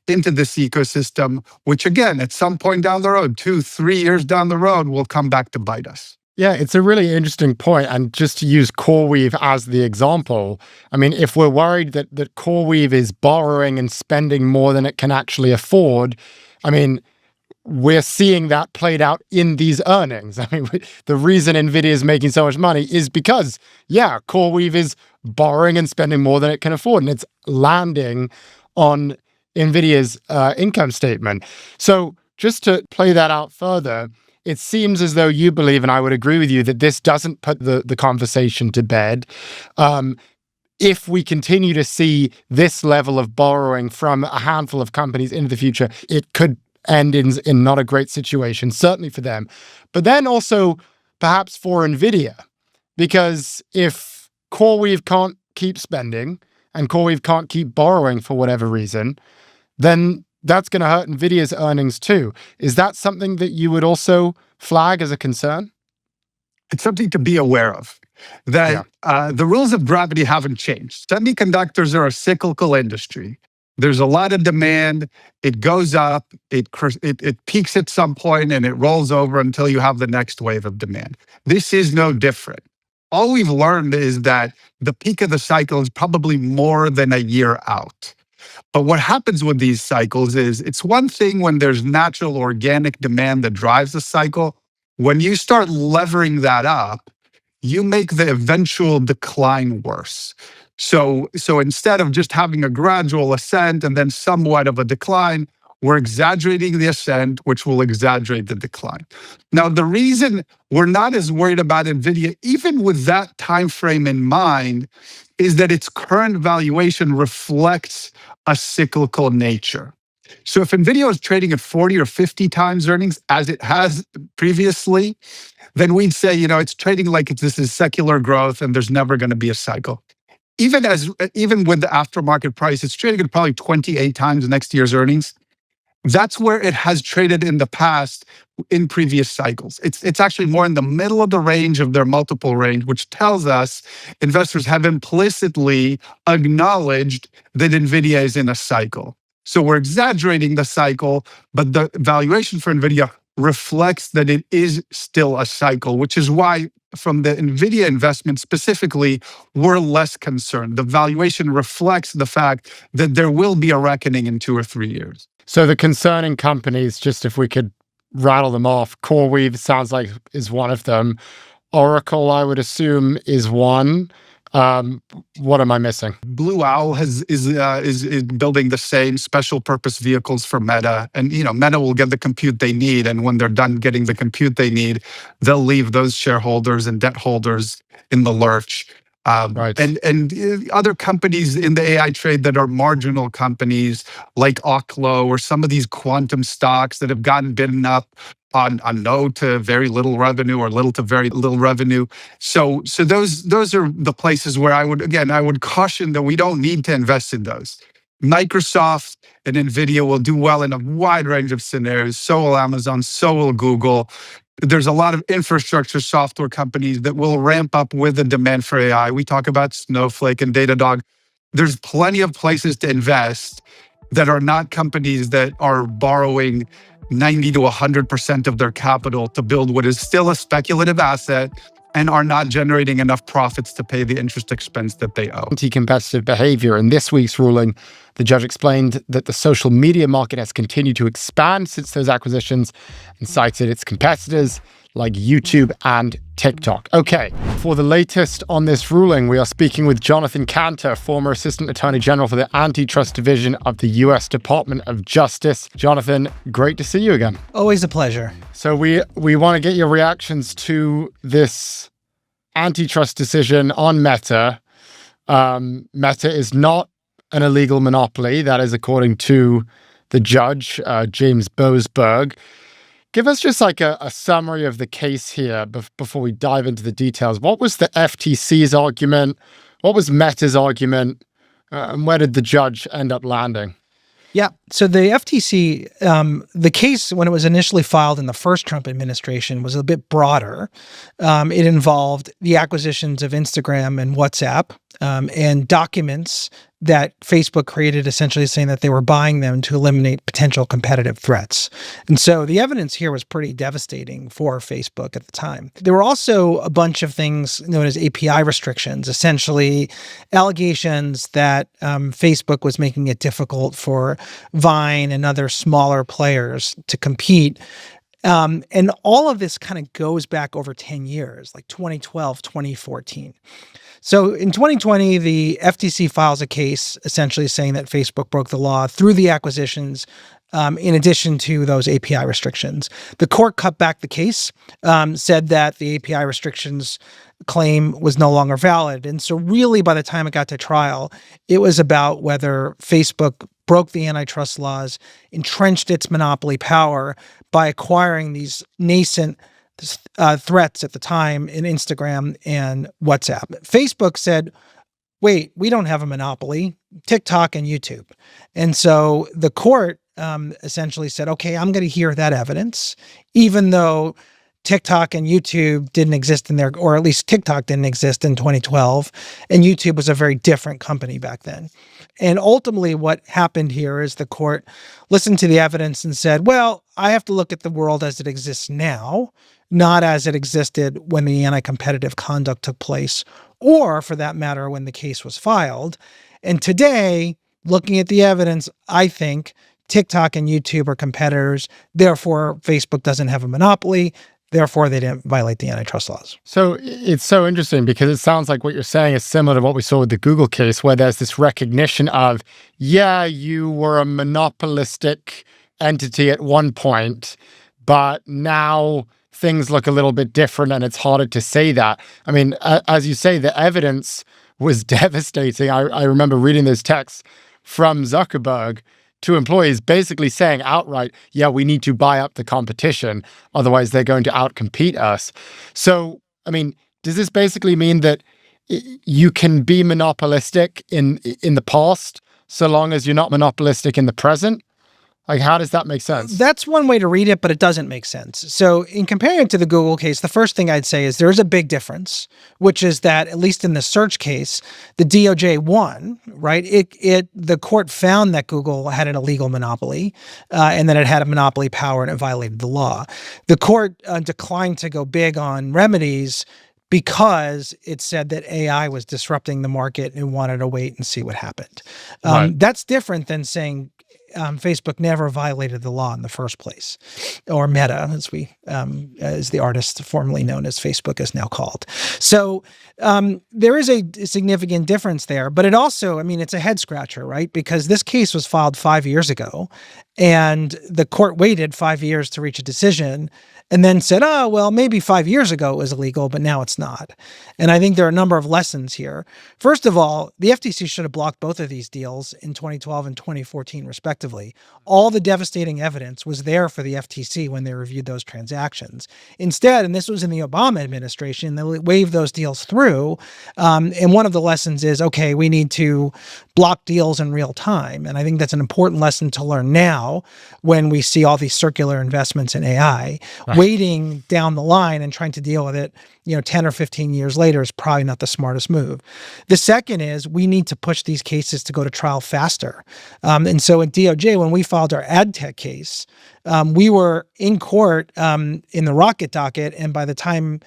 into this ecosystem, which again, at some point down the road, 2-3 years down the road, will come back to bite us. Yeah, it's a really interesting point. And just to use CoreWeave as the example, I mean, if we're worried that CoreWeave is borrowing and spending more than it can actually afford, I mean, we're seeing that played out in these earnings. I mean, the reason NVIDIA is making so much money is because, CoreWeave is borrowing and spending more than it can afford, and it's landing on NVIDIA's income statement. So just to play that out further, it seems as though you believe, and I would agree with you, that this doesn't put the conversation to bed. If we continue to see this level of borrowing from a handful of companies into the future, it could end in not a great situation, certainly for them. But then also perhaps for NVIDIA, because if CoreWeave can't keep spending and CoreWeave can't keep borrowing for whatever reason, then that's going to hurt NVIDIA's earnings too. Is that something that you would also flag as a concern? It's something to be aware of, that the rules of gravity haven't changed. Semiconductors are a cyclical industry. There's a lot of demand. It goes up, it peaks at some point, and it rolls over until you have the next wave of demand. This is no different. All we've learned is that the peak of the cycle is probably more than a year out. But what happens with these cycles is it's one thing when there's natural organic demand that drives the cycle. When you start levering that up, you make the eventual decline worse. So instead of just having a gradual ascent and then somewhat of a decline, we're exaggerating the ascent, which will exaggerate the decline. Now, the reason we're not as worried about NVIDIA, even with that time frame in mind, is that its current valuation reflects a cyclical nature. So if NVIDIA is trading at 40 or 50 times earnings, as it has previously, then we'd say, it's trading like this is secular growth and there's never going to be a cycle. Even with the aftermarket price, it's trading at probably 28 times next year's earnings. That's where it has traded in the past in previous cycles. It's actually more in the middle of the range of their multiple range, which tells us investors have implicitly acknowledged that NVIDIA is in a cycle. So we're exaggerating the cycle, but the valuation for NVIDIA reflects that it is still a cycle, which is why from the NVIDIA investment specifically, we're less concerned. The valuation reflects the fact that there will be a reckoning in 2 or 3 years. So the concerning companies, just if we could rattle them off, CoreWeave sounds like is one of them. Oracle, I would assume, is one. What am I missing? Blue Owl is building the same special purpose vehicles for Meta, and Meta will get the compute they need, and when they're done getting the compute they need, they'll leave those shareholders and debt holders in the lurch. Right. And other companies in the AI trade that are marginal companies like Oklo or some of these quantum stocks that have gotten bidden up on no to very little revenue or little to very little revenue. So those are the places where I would caution that we don't need to invest in those. Microsoft and NVIDIA will do well in a wide range of scenarios. So will Amazon, so will Google. There's a lot of infrastructure software companies that will ramp up with the demand for AI. We talk about Snowflake and Datadog. There's plenty of places to invest that are not companies that are borrowing 90 to 100% of their capital to build what is still a speculative asset and are not generating enough profits to pay the interest expense that they owe. Anti-competitive behavior. In this week's ruling, the judge explained that the social media market has continued to expand since those acquisitions and cited its competitors like YouTube and TikTok. Okay, for the latest on this ruling, we are speaking with Jonathan Cantor, former Assistant Attorney General for the Antitrust Division of the U.S. Department of Justice. Jonathan, great to see you again. Always a pleasure. So we want to get your reactions to this antitrust decision on Meta. Meta is not an illegal monopoly. That is according to the judge, James Boasberg. Give us just like a summary of the case here before we dive into the details. What was the FTC's argument? What was Meta's argument? And where did the judge end up landing? Yeah. So the FTC, the case when it was initially filed in the first Trump administration was a bit broader. It involved the acquisitions of Instagram and WhatsApp and documents that Facebook created, essentially saying that they were buying them to eliminate potential competitive threats. And so the evidence here was pretty devastating for Facebook at the time. There were also a bunch of things known as API restrictions, essentially allegations that Facebook was making it difficult for Vine and other smaller players to compete. And all of this kind of goes back over 10 years, like 2012, 2014. So in 2020, the FTC files a case essentially saying that Facebook broke the law through the acquisitions, in addition to those API restrictions. The court cut back the case, said that the API restrictions claim was no longer valid. And so really by the time it got to trial, it was about whether Facebook broke the antitrust laws, entrenched its monopoly power by acquiring these nascent threats at the time in Instagram and WhatsApp. Facebook said, wait, we don't have a monopoly, TikTok and YouTube. And so the court essentially said, okay, I'm going to hear that evidence, even though TikTok and YouTube didn't exist in there, or at least TikTok didn't exist in 2012, and YouTube was a very different company back then. And ultimately what happened here is the court listened to the evidence and said, well, I have to look at the world as it exists now, not as it existed when the anti-competitive conduct took place, or for that matter, when the case was filed. And today, looking at the evidence, I think TikTok and YouTube are competitors. Therefore, Facebook doesn't have a monopoly. Therefore, they didn't violate the antitrust laws. So it's so interesting because it sounds like what you're saying is similar to what we saw with the Google case, where there's this recognition of, yeah, you were a monopolistic entity at one point, but now things look a little bit different and it's harder to say that. I mean, as you say, the evidence was devastating. I remember reading those texts from Zuckerberg to employees basically saying outright, yeah, we need to buy up the competition. Otherwise, they're going to outcompete us. So, I mean, does this basically mean that you can be monopolistic in the past so long as you're not monopolistic in the present? Like, how does that make sense? That's one way to read it, but it doesn't make sense. So in comparing it to the Google case, the first thing I'd say is there's a big difference, which is that at least in the search case, the DOJ won, right? The court found that Google had an illegal monopoly and that it had a monopoly power and it violated the law. The court declined to go big on remedies because it said that AI was disrupting the market and wanted to wait and see what happened. Right. That's different than saying Facebook never violated the law in the first place, or Meta, as the artist formerly known as Facebook is now called. So there is a significant difference there, but it also, I mean, it's a head scratcher, right? Because this case was filed 5 years ago, and the court waited 5 years to reach a decision, and then said, oh, well, maybe 5 years ago it was illegal, but now it's not. And I think there are a number of lessons here. First of all, the FTC should have blocked both of these deals in 2012 and 2014, respectively. All the devastating evidence was there for the FTC when they reviewed those transactions. Instead, and this was in the Obama administration, they waved those deals through. And one of the lessons is, okay, we need to block deals in real time. And I think that's an important lesson to learn now when we see all these circular investments in AI. Right. Waiting down the line and trying to deal with it, 10 or 15 years later is probably not the smartest move. The second is we need to push these cases to go to trial faster. And so at DOJ, when we filed our ad tech case, we were in court in the Rocket docket. And by the time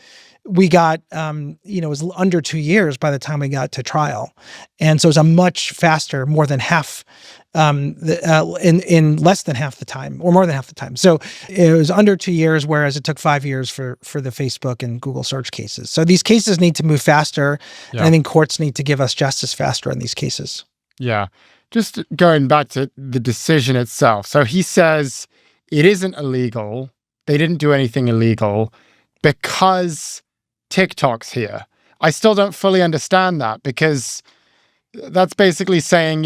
we got, it was under 2 years by the time we got to trial. And so it was a much faster, more than half, in less than half the time, or more than half the time. So it was under 2 years, whereas it took 5 years for the Facebook and Google search cases. So these cases need to move faster. Yeah. And I think courts need to give us justice faster in these cases. Yeah. Just going back to the decision itself. So he says it isn't illegal. They didn't do anything illegal because TikTok's here. I still don't fully understand that, because that's basically saying,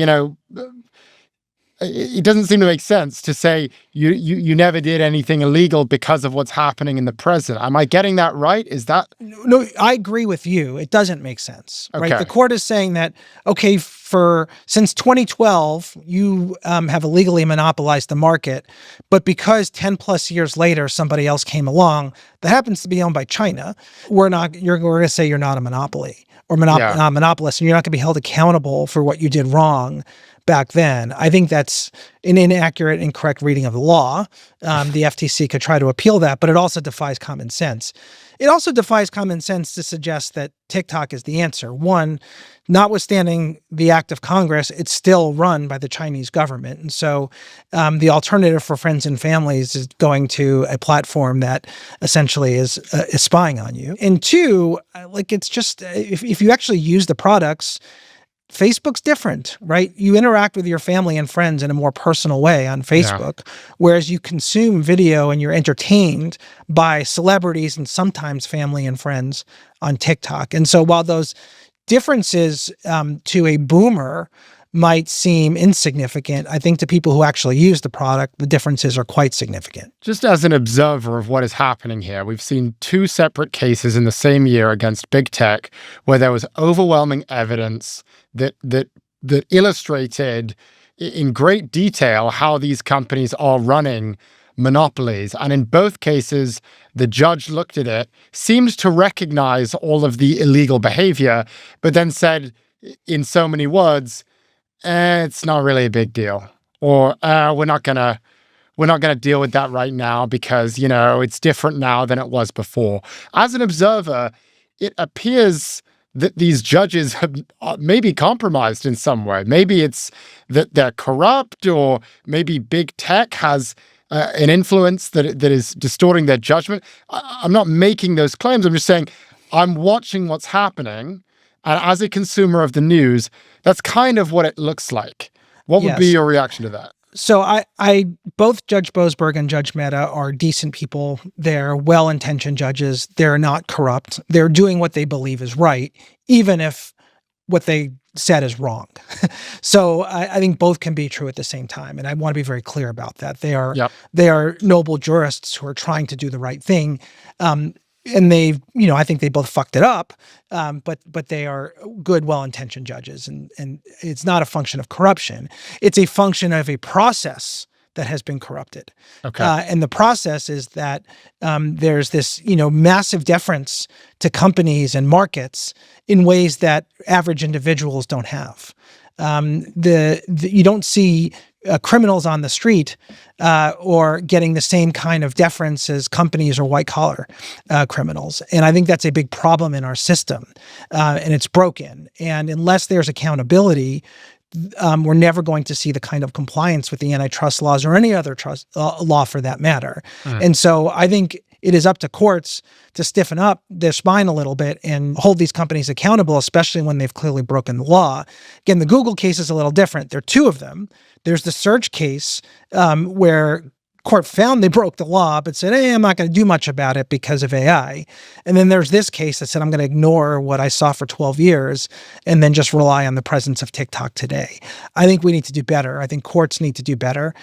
it doesn't seem to make sense to say you never did anything illegal because of what's happening in the present. Am I getting that right? Is that? No, I agree with you. It doesn't make sense, right? Okay. The court is saying that, okay, since 2012, you have illegally monopolized the market, but because 10 plus years later, somebody else came along that happens to be owned by China, we're going to say you're not a monopoly or monopolist, and you're not going to be held accountable for what you did wrong back then. I think that's an inaccurate, incorrect reading of the law. The FTC could try to appeal that, but it also defies common sense. It also defies common sense to suggest that TikTok is the answer. One, notwithstanding the act of Congress, it's still run by the Chinese government. And so the alternative for friends and families is going to a platform that essentially is spying on you. And two, it's just, if you actually use the products, Facebook's different, right? You interact with your family and friends in a more personal way on Facebook, whereas you consume video and you're entertained by celebrities and sometimes family and friends on TikTok. And so while those differences to a boomer might seem insignificant, I think to people who actually use the product, the differences are quite significant. Just as an observer of what is happening here, we've seen two separate cases in the same year against big tech where there was overwhelming evidence that illustrated in great detail how these companies are running monopolies. And in both cases, the judge looked at it, seemed to recognize all of the illegal behavior, but then said in so many words, it's not really a big deal, or we're not gonna deal with that right now because it's different now than it was before. As an observer, it appears that these judges have maybe compromised in some way. Maybe it's that they're corrupt, or maybe big tech has an influence that is distorting their judgment. I'm not making those claims. I'm just saying I'm watching what's happening. And as a consumer of the news, that's kind of what it looks like. What would be Yes. your reaction to that? So I both Judge Boasberg and Judge Mehta are decent people. They're well-intentioned judges. They're not corrupt. They're doing what they believe is right, even if what they said is wrong. So I think both can be true at the same time. And I want to be very clear about that. They are noble jurists who are trying to do the right thing. And they've, I think they both fucked it up, but they are good, well-intentioned judges, and it's not a function of corruption. It's a function of a process that has been corrupted. Okay. And the process is that there's this, massive deference to companies and markets in ways that average individuals don't have. You don't see criminals on the street or getting the same kind of deference as companies or white collar criminals. And I think that's a big problem in our system, and it's broken. And unless there's accountability, we're never going to see the kind of compliance with the antitrust laws or any other trust law for that matter. And so I think it is up to courts to stiffen up their spine a little bit and hold these companies accountable, especially when they've clearly broken the law. Again, the Google case is a little different. There are two of them. There's the search case where court found they broke the law, but said, hey, I'm not going to do much about it because of AI. And then there's this case that said, I'm going to ignore what I saw for 12 years and then just rely on the presence of TikTok today. I think we need to do better. I think courts need to do better.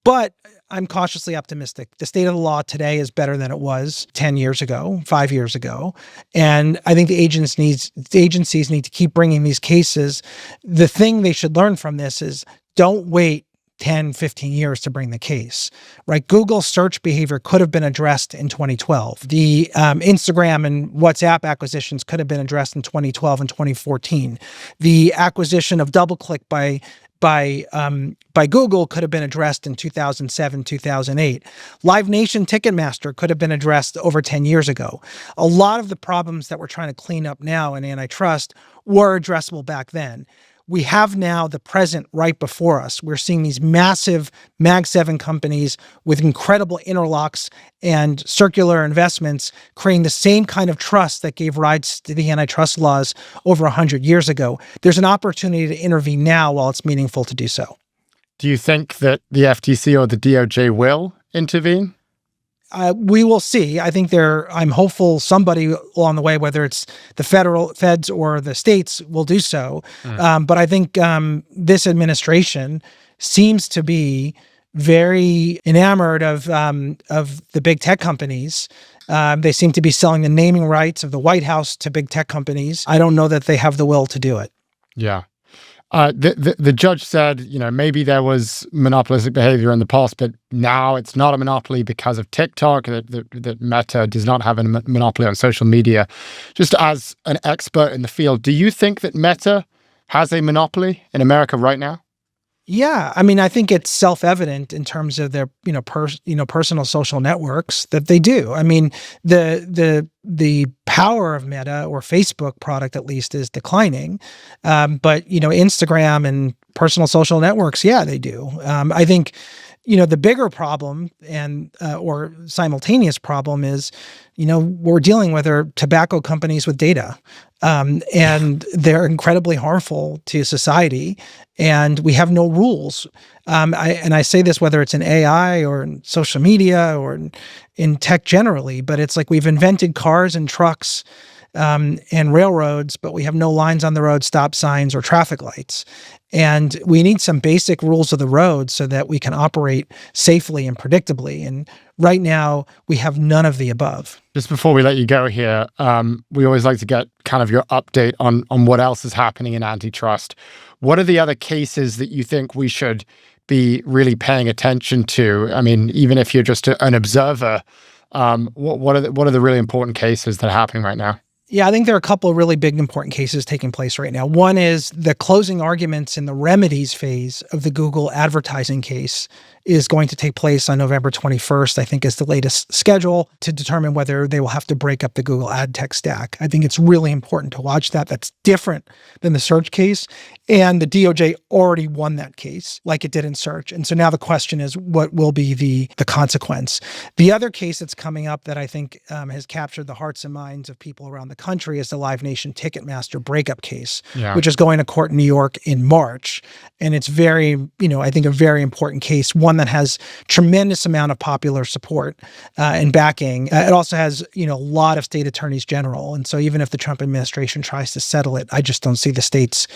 But I'm cautiously optimistic. The state of the law today is better than it was 10 years ago, 5 years ago. And I think the agencies need to keep bringing these cases. The thing they should learn from this is don't wait 10, 15 years to bring the case, right? Google search behavior could have been addressed in 2012. The Instagram and WhatsApp acquisitions could have been addressed in 2012 and 2014. The acquisition of DoubleClick by Google could have been addressed in 2007, 2008. Live Nation Ticketmaster could have been addressed over 10 years ago. A lot of the problems that we're trying to clean up now in antitrust were addressable back then. We have now the present right before us. We're seeing these massive Mag 7 companies with incredible interlocks and circular investments creating the same kind of trust that gave rise to the antitrust laws over 100 years ago. There's an opportunity to intervene now while it's meaningful to do so. Do you think that the FTC or the DOJ will intervene? We will see. I think I'm hopeful somebody along the way, whether it's the federal feds or the states, will do so. But I think this administration seems to be very enamored of the big tech companies. They seem to be selling the naming rights of the White House to big tech companies. I don't know that they have the will to do it. Yeah. The judge said, maybe there was monopolistic behavior in the past, but now it's not a monopoly because of TikTok, that Meta does not have a monopoly on social media. Just as an expert in the field, do you think that Meta has a monopoly in America right now? Yeah, I mean, I think it's self-evident in terms of their, personal social networks that they do. I mean, the power of Meta or Facebook product, at least, is declining. But Instagram and personal social networks, yeah, they do. I think, the bigger problem or simultaneous problem is, we're dealing with are tobacco companies with data. And they're incredibly harmful to society, and we have no rules. I say this whether it's in AI or in social media or in tech generally, but it's like we've invented cars and trucks and railroads, but we have no lines on the road, stop signs, or traffic lights. And we need some basic rules of the road so that we can operate safely and predictably. And right now, we have none of the above. Just before we let you go here, we always like to get kind of your update on what else is happening in antitrust. What are the other cases that you think we should be really paying attention to? I mean, even if you're just an observer, what are the really important cases that are happening right now? Yeah, I think there are a couple of really big important cases taking place right now. One is the closing arguments in the remedies phase of the Google advertising case is going to take place on November 21st, I think is the latest schedule, to determine whether they will have to break up the Google ad tech stack. I think it's really important to watch that. That's different than the search case. And the DOJ already won that case like it did in search. And so now the question is, what will be the consequence? The other case that's coming up that I think has captured the hearts and minds of people around the country is the Live Nation Ticketmaster breakup case, which is going to court in New York in March. And it's very, I think a very important case, one that has tremendous amount of popular support and backing. It also has, a lot of state attorneys general. And so even if the Trump administration tries to settle it, I just don't see the states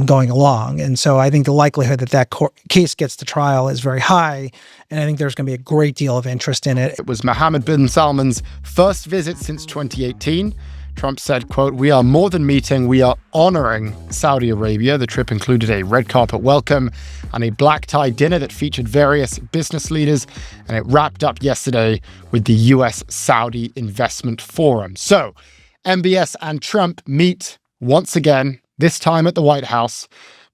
going along. And so I think the likelihood that case gets to trial is very high. And I think there's going to be a great deal of interest in it. It was Mohammed bin Salman's first visit since 2018. Trump said, quote, "We are more than meeting, we are honoring Saudi Arabia." The trip included a red carpet welcome and a black tie dinner that featured various business leaders, and it wrapped up yesterday with the US-Saudi Investment Forum. So, MBS and Trump meet once again, this time at the White House.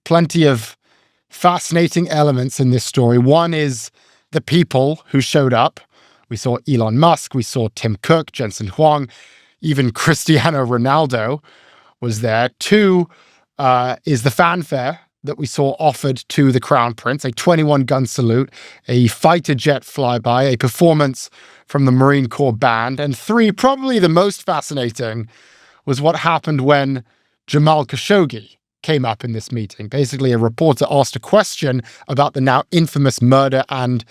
Plenty of fascinating elements in this story. One is the people who showed up. We saw Elon Musk, we saw Tim Cook, Jensen Huang, even Cristiano Ronaldo was there. Two is the fanfare that we saw offered to the Crown Prince, a 21-gun salute, a fighter jet flyby, a performance from the Marine Corps band. And three, probably the most fascinating, was what happened when Jamal Khashoggi came up in this meeting. Basically, a reporter asked a question about the now infamous murder and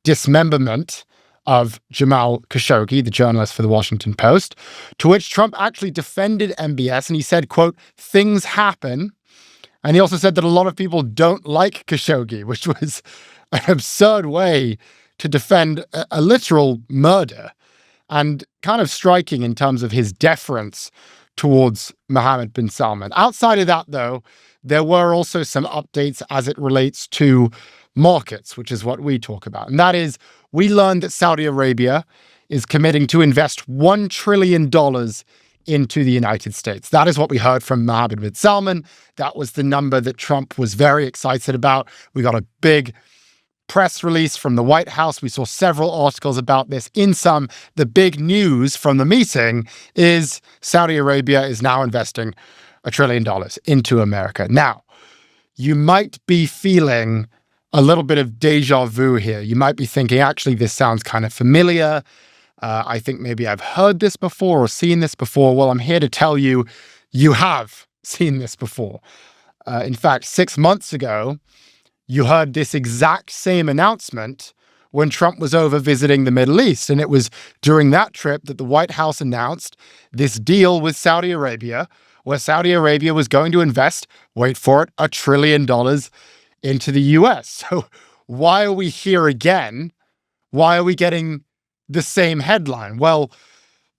dismemberment of Jamal Khashoggi, the journalist for the Washington Post, to which Trump actually defended MBS, and he said, quote, "Things happen." And he also said that a lot of people don't like Khashoggi, which was an absurd way to defend a literal murder, and kind of striking in terms of his deference towards Mohammed bin Salman. Outside of that, though, there were also some updates as it relates to markets, which is what we talk about. And that is, we learned that Saudi Arabia is committing to invest $1 trillion into the United States. That is what we heard from Mohammed bin Salman. That was the number that Trump was very excited about. We got a big press release from the White House. We saw several articles about this. In sum, the big news from the meeting is Saudi Arabia is now investing $1 trillion into America. Now, you might be feeling a little bit of deja vu here. You might be thinking, actually, this sounds kind of familiar. I think maybe I've heard this before or seen this before. Well, I'm here to tell you, you have seen this before. In fact, 6 months ago, you heard this exact same announcement when Trump was over visiting the Middle East. And it was during that trip that the White House announced this deal with Saudi Arabia, where Saudi Arabia was going to invest, wait for it, $1 trillion into the US. So why are we here again? Why are we getting the same headline? Well,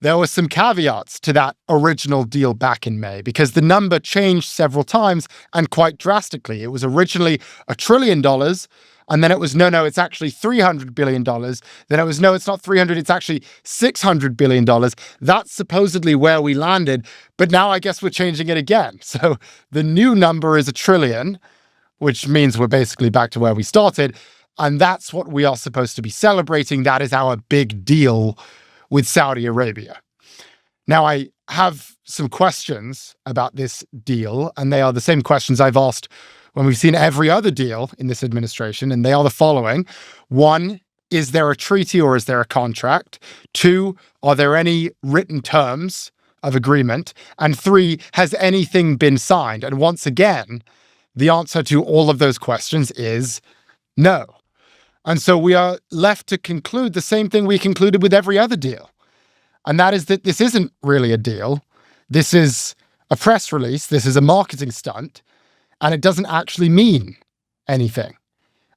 there were some caveats to that original deal back in May, because the number changed several times and quite drastically. It was originally $1 trillion, and then it was, no, it's actually $300 billion. Then it was, no, it's not 300, it's actually $600 billion. That's supposedly where we landed, but now I guess we're changing it again. So the new number is $1 trillion, which means we're basically back to where we started. And that's what we are supposed to be celebrating. That is our big deal with Saudi Arabia. Now, I have some questions about this deal, and they are the same questions I've asked when we've seen every other deal in this administration, and they are the following. One, is there a treaty or is there a contract? Two, are there any written terms of agreement? And three, has anything been signed? And once again, the answer to all of those questions is no. And so we are left to conclude the same thing we concluded with every other deal. And that is that this isn't really a deal. This is a press release. This is a marketing stunt. And it doesn't actually mean anything.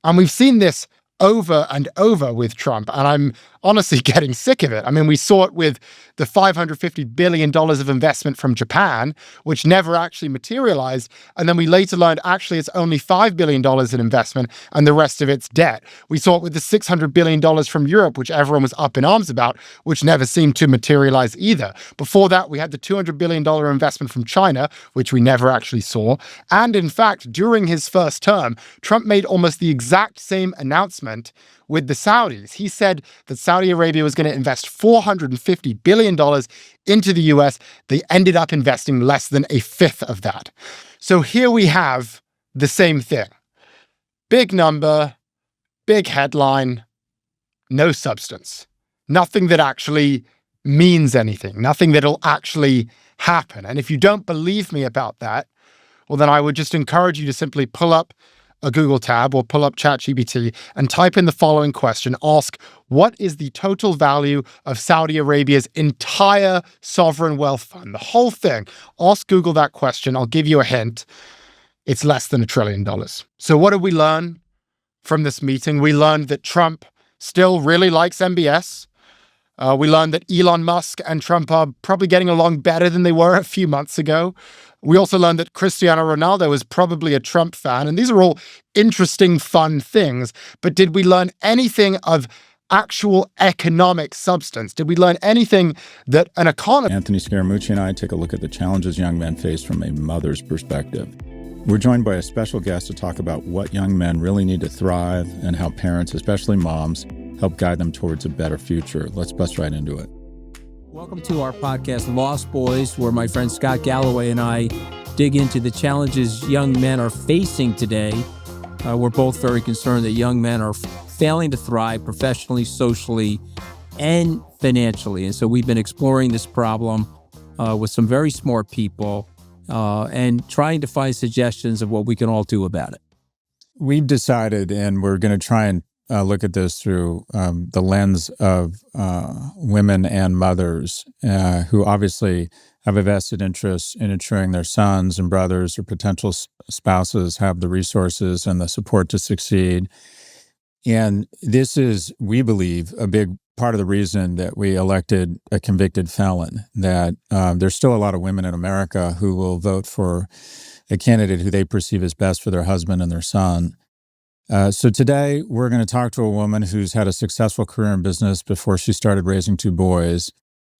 And we've seen this over and over with Trump. And honestly getting sick of it. I mean, we saw it with the $550 billion of investment from Japan, which never actually materialized. And then we later learned actually it's only $5 billion in investment and the rest of it's debt. We saw it with the $600 billion from Europe, which everyone was up in arms about, which never seemed to materialize either. Before that, we had the $200 billion investment from China, which we never actually saw. And in fact, during his first term, Trump made almost the exact same announcement with the Saudis. He said that Saudi Arabia was going to invest $450 billion into the US. They ended up investing less than a fifth of that. So here we have the same thing. Big number, big headline, no substance. Nothing that actually means anything, nothing that'll actually happen. And if you don't believe me about that, well, then I would just encourage you to simply pull up a Google tab or pull up ChatGPT and type in the following question. Ask, what is the total value of Saudi Arabia's entire sovereign wealth fund? The whole thing. Ask Google that question. I'll give you a hint. It's less than $1 trillion. So what did we learn from this meeting? We learned that Trump still really likes MBS. We learned that Elon Musk and Trump are probably getting along better than they were a few months ago. We also learned that Cristiano Ronaldo is probably a Trump fan. And these are all interesting, fun things. But did we learn anything of actual economic substance? Did we learn anything that an economist... Anthony Scaramucci and I take a look at the challenges young men face from a mother's perspective. We're joined by a special guest to talk about what young men really need to thrive and how parents, especially moms, help guide them towards a better future. Let's bust right into it. Welcome to our podcast, Lost Boys, where my friend Scott Galloway and I dig into the challenges young men are facing today. We're both very concerned that young men are failing to thrive professionally, socially, and financially. And so we've been exploring this problem with some very smart people and trying to find suggestions of what we can all do about it. We've decided, and we're going to try and look at this through the lens of women and mothers who obviously have a vested interest in ensuring their sons and brothers or potential spouses have the resources and the support to succeed. And this is, we believe, a big part of the reason that we elected a convicted felon, that there's still a lot of women in America who will vote for a candidate who they perceive as best for their husband and their son. So today, we're going to talk to a woman who's had a successful career in business before she started raising two boys,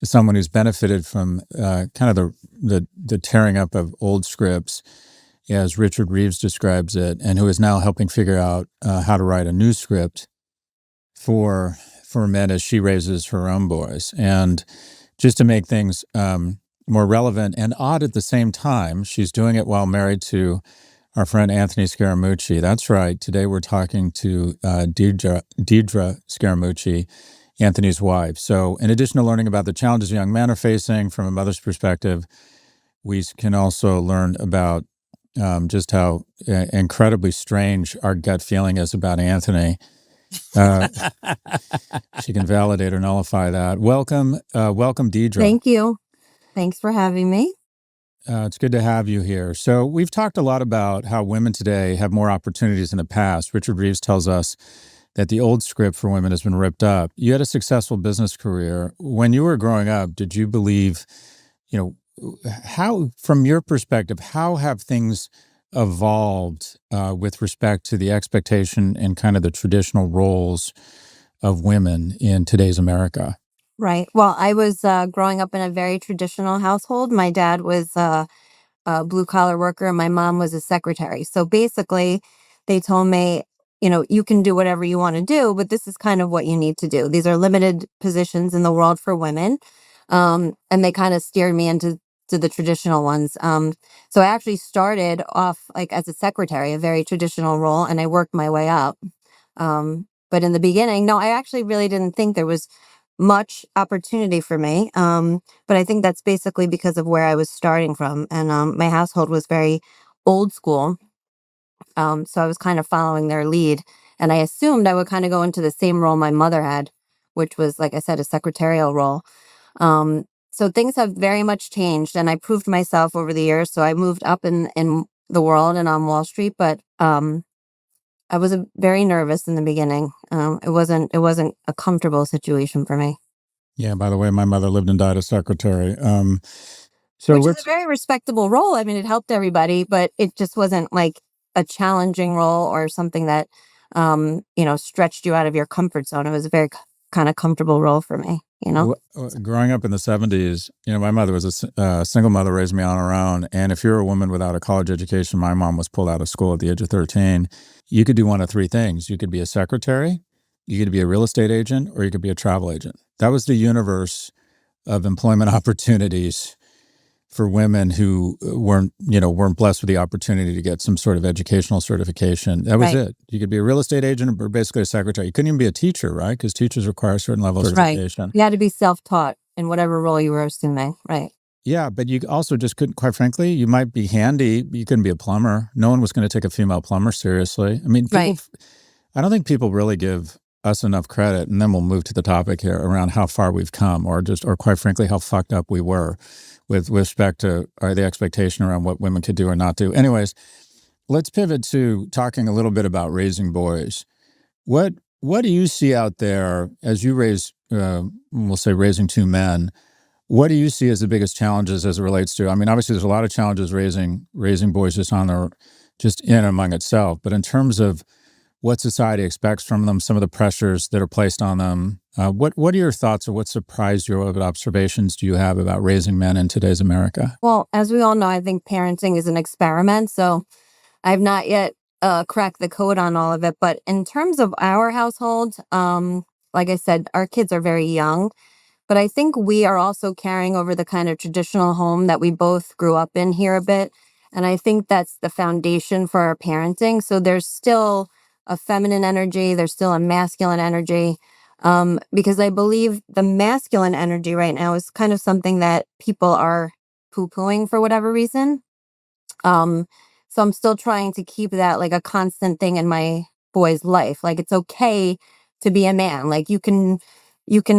someone who's benefited from kind of the tearing up of old scripts, as Richard Reeves describes it, and who is now helping figure out how to write a new script for men as she raises her own boys. And just to make things more relevant and odd at the same time, she's doing it while married to our friend Anthony Scaramucci. That's right. Today we're talking to Deidre Scaramucci, Anthony's wife. So in addition to learning about the challenges young men are facing from a mother's perspective, we can also learn about just how incredibly strange our gut feeling is about Anthony. She can validate or nullify that. Welcome, Deidre. Thank you. Thanks for having me. It's good to have you here. So we've talked a lot about how women today have more opportunities than the past. Richard Reeves tells us that the old script for women has been ripped up. You had a successful business career. When you were growing up, did you believe, how, from your perspective, how have things evolved with respect to the expectation and kind of the traditional roles of women in today's America? Right. Well, I was growing up in a very traditional household. My dad was a blue-collar worker and my mom was a secretary. So basically, they told me, you can do whatever you want to do, but this is kind of what you need to do. These are limited positions in the world for women. And they kind of steered me into the traditional ones. So I actually started off like as a secretary, a very traditional role, and I worked my way up. But in the beginning, no, I actually really didn't think there was much opportunity for me. But I think that's basically because of where I was starting from. And my household was very old school. So I was kind of following their lead. And I assumed I would kind of go into the same role my mother had, which was, like I said, a secretarial role. So things have very much changed. And I proved myself over the years. So I moved up in the world and on Wall Street. But I was very nervous in the beginning. It wasn't a comfortable situation for me. Yeah, by the way, my mother lived and died a secretary. Which is a very respectable role. I mean, it helped everybody, but it just wasn't like a challenging role or something that, stretched you out of your comfort zone. It was a very kind of comfortable role for me, you know? Growing up in the 70s, my mother was a single mother, raised me on her own. And if you're a woman without a college education, my mom was pulled out of school at the age of 13. You could do one of three things. You could be a secretary, you could be a real estate agent, or you could be a travel agent. That was the universe of employment opportunities for women who weren't blessed with the opportunity to get some sort of educational certification. That was it. You could be a real estate agent or basically a secretary. You couldn't even be a teacher, right? Because teachers require a certain level of certification. Right. You had to be self-taught in whatever role you were assuming, right? Yeah, but you also just couldn't, quite frankly, you might be handy, but you couldn't be a plumber. No one was going to take a female plumber seriously. I mean, I don't think people really give us enough credit, and then we'll move to the topic here around how far we've come, or quite frankly, how fucked up we were with respect to the expectation around what women could do or not do. Anyways, let's pivot to talking a little bit about raising boys. What do you see out there as you raise, we'll say raising two men? What do you see as the biggest challenges as it relates to? I mean, obviously, there's a lot of challenges raising boys just in and among itself, but in terms of what society expects from them, some of the pressures that are placed on them. What are your thoughts, or what surprised you, or what observations do you have about raising men in today's America? Well, as we all know, I think parenting is an experiment, so I've not yet cracked the code on all of it. But in terms of our household, like I said, our kids are very young, but I think we are also carrying over the kind of traditional home that we both grew up in here a bit. And I think that's the foundation for our parenting. So there's still a feminine energy, there's still a masculine energy, because I believe the masculine energy right now is kind of something that people are poo-pooing for whatever reason. So I'm still trying to keep that like a constant thing in my boy's life. Like, it's okay to be a man. Like, you can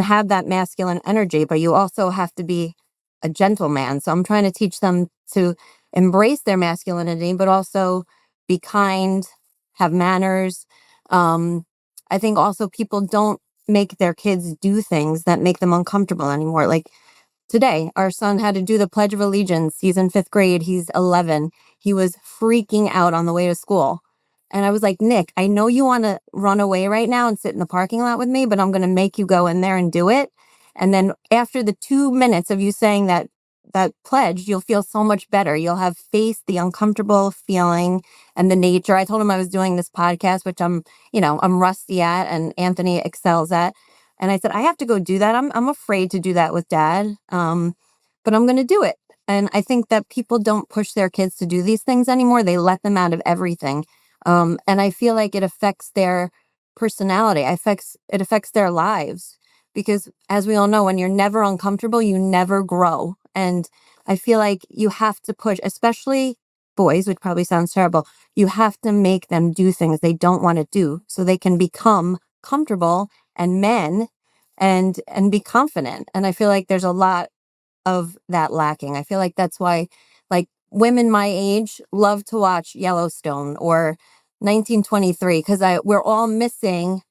have that masculine energy, but you also have to be a gentleman. So I'm trying to teach them to embrace their masculinity, but also be kind, have manners. I think also people don't make their kids do things that make them uncomfortable anymore. Like today, our son had to do the Pledge of Allegiance. He's in 5th grade. He's 11. He was freaking out on the way to school. And I was like, Nick, I know you want to run away right now and sit in the parking lot with me, but I'm going to make you go in there and do it. And then after the 2 minutes of you saying that pledge, you'll feel so much better. You'll have faced the uncomfortable feeling and the nature. I told him I was doing this podcast, which I'm rusty at and Anthony excels at. And I said, I have to go do that. I'm afraid to do that with Dad. But I'm going to do it. And I think that people don't push their kids to do these things anymore. They let them out of everything. And I feel like it affects their personality. It affects their lives. Because as we all know, when you're never uncomfortable, you never grow. And I feel like you have to push, especially boys, which probably sounds terrible. You have to make them do things they don't want to do so they can become comfortable and men and be confident. And I feel like there's a lot of that lacking. I feel like that's why, like, women my age love to watch Yellowstone or 1923, because we're all missing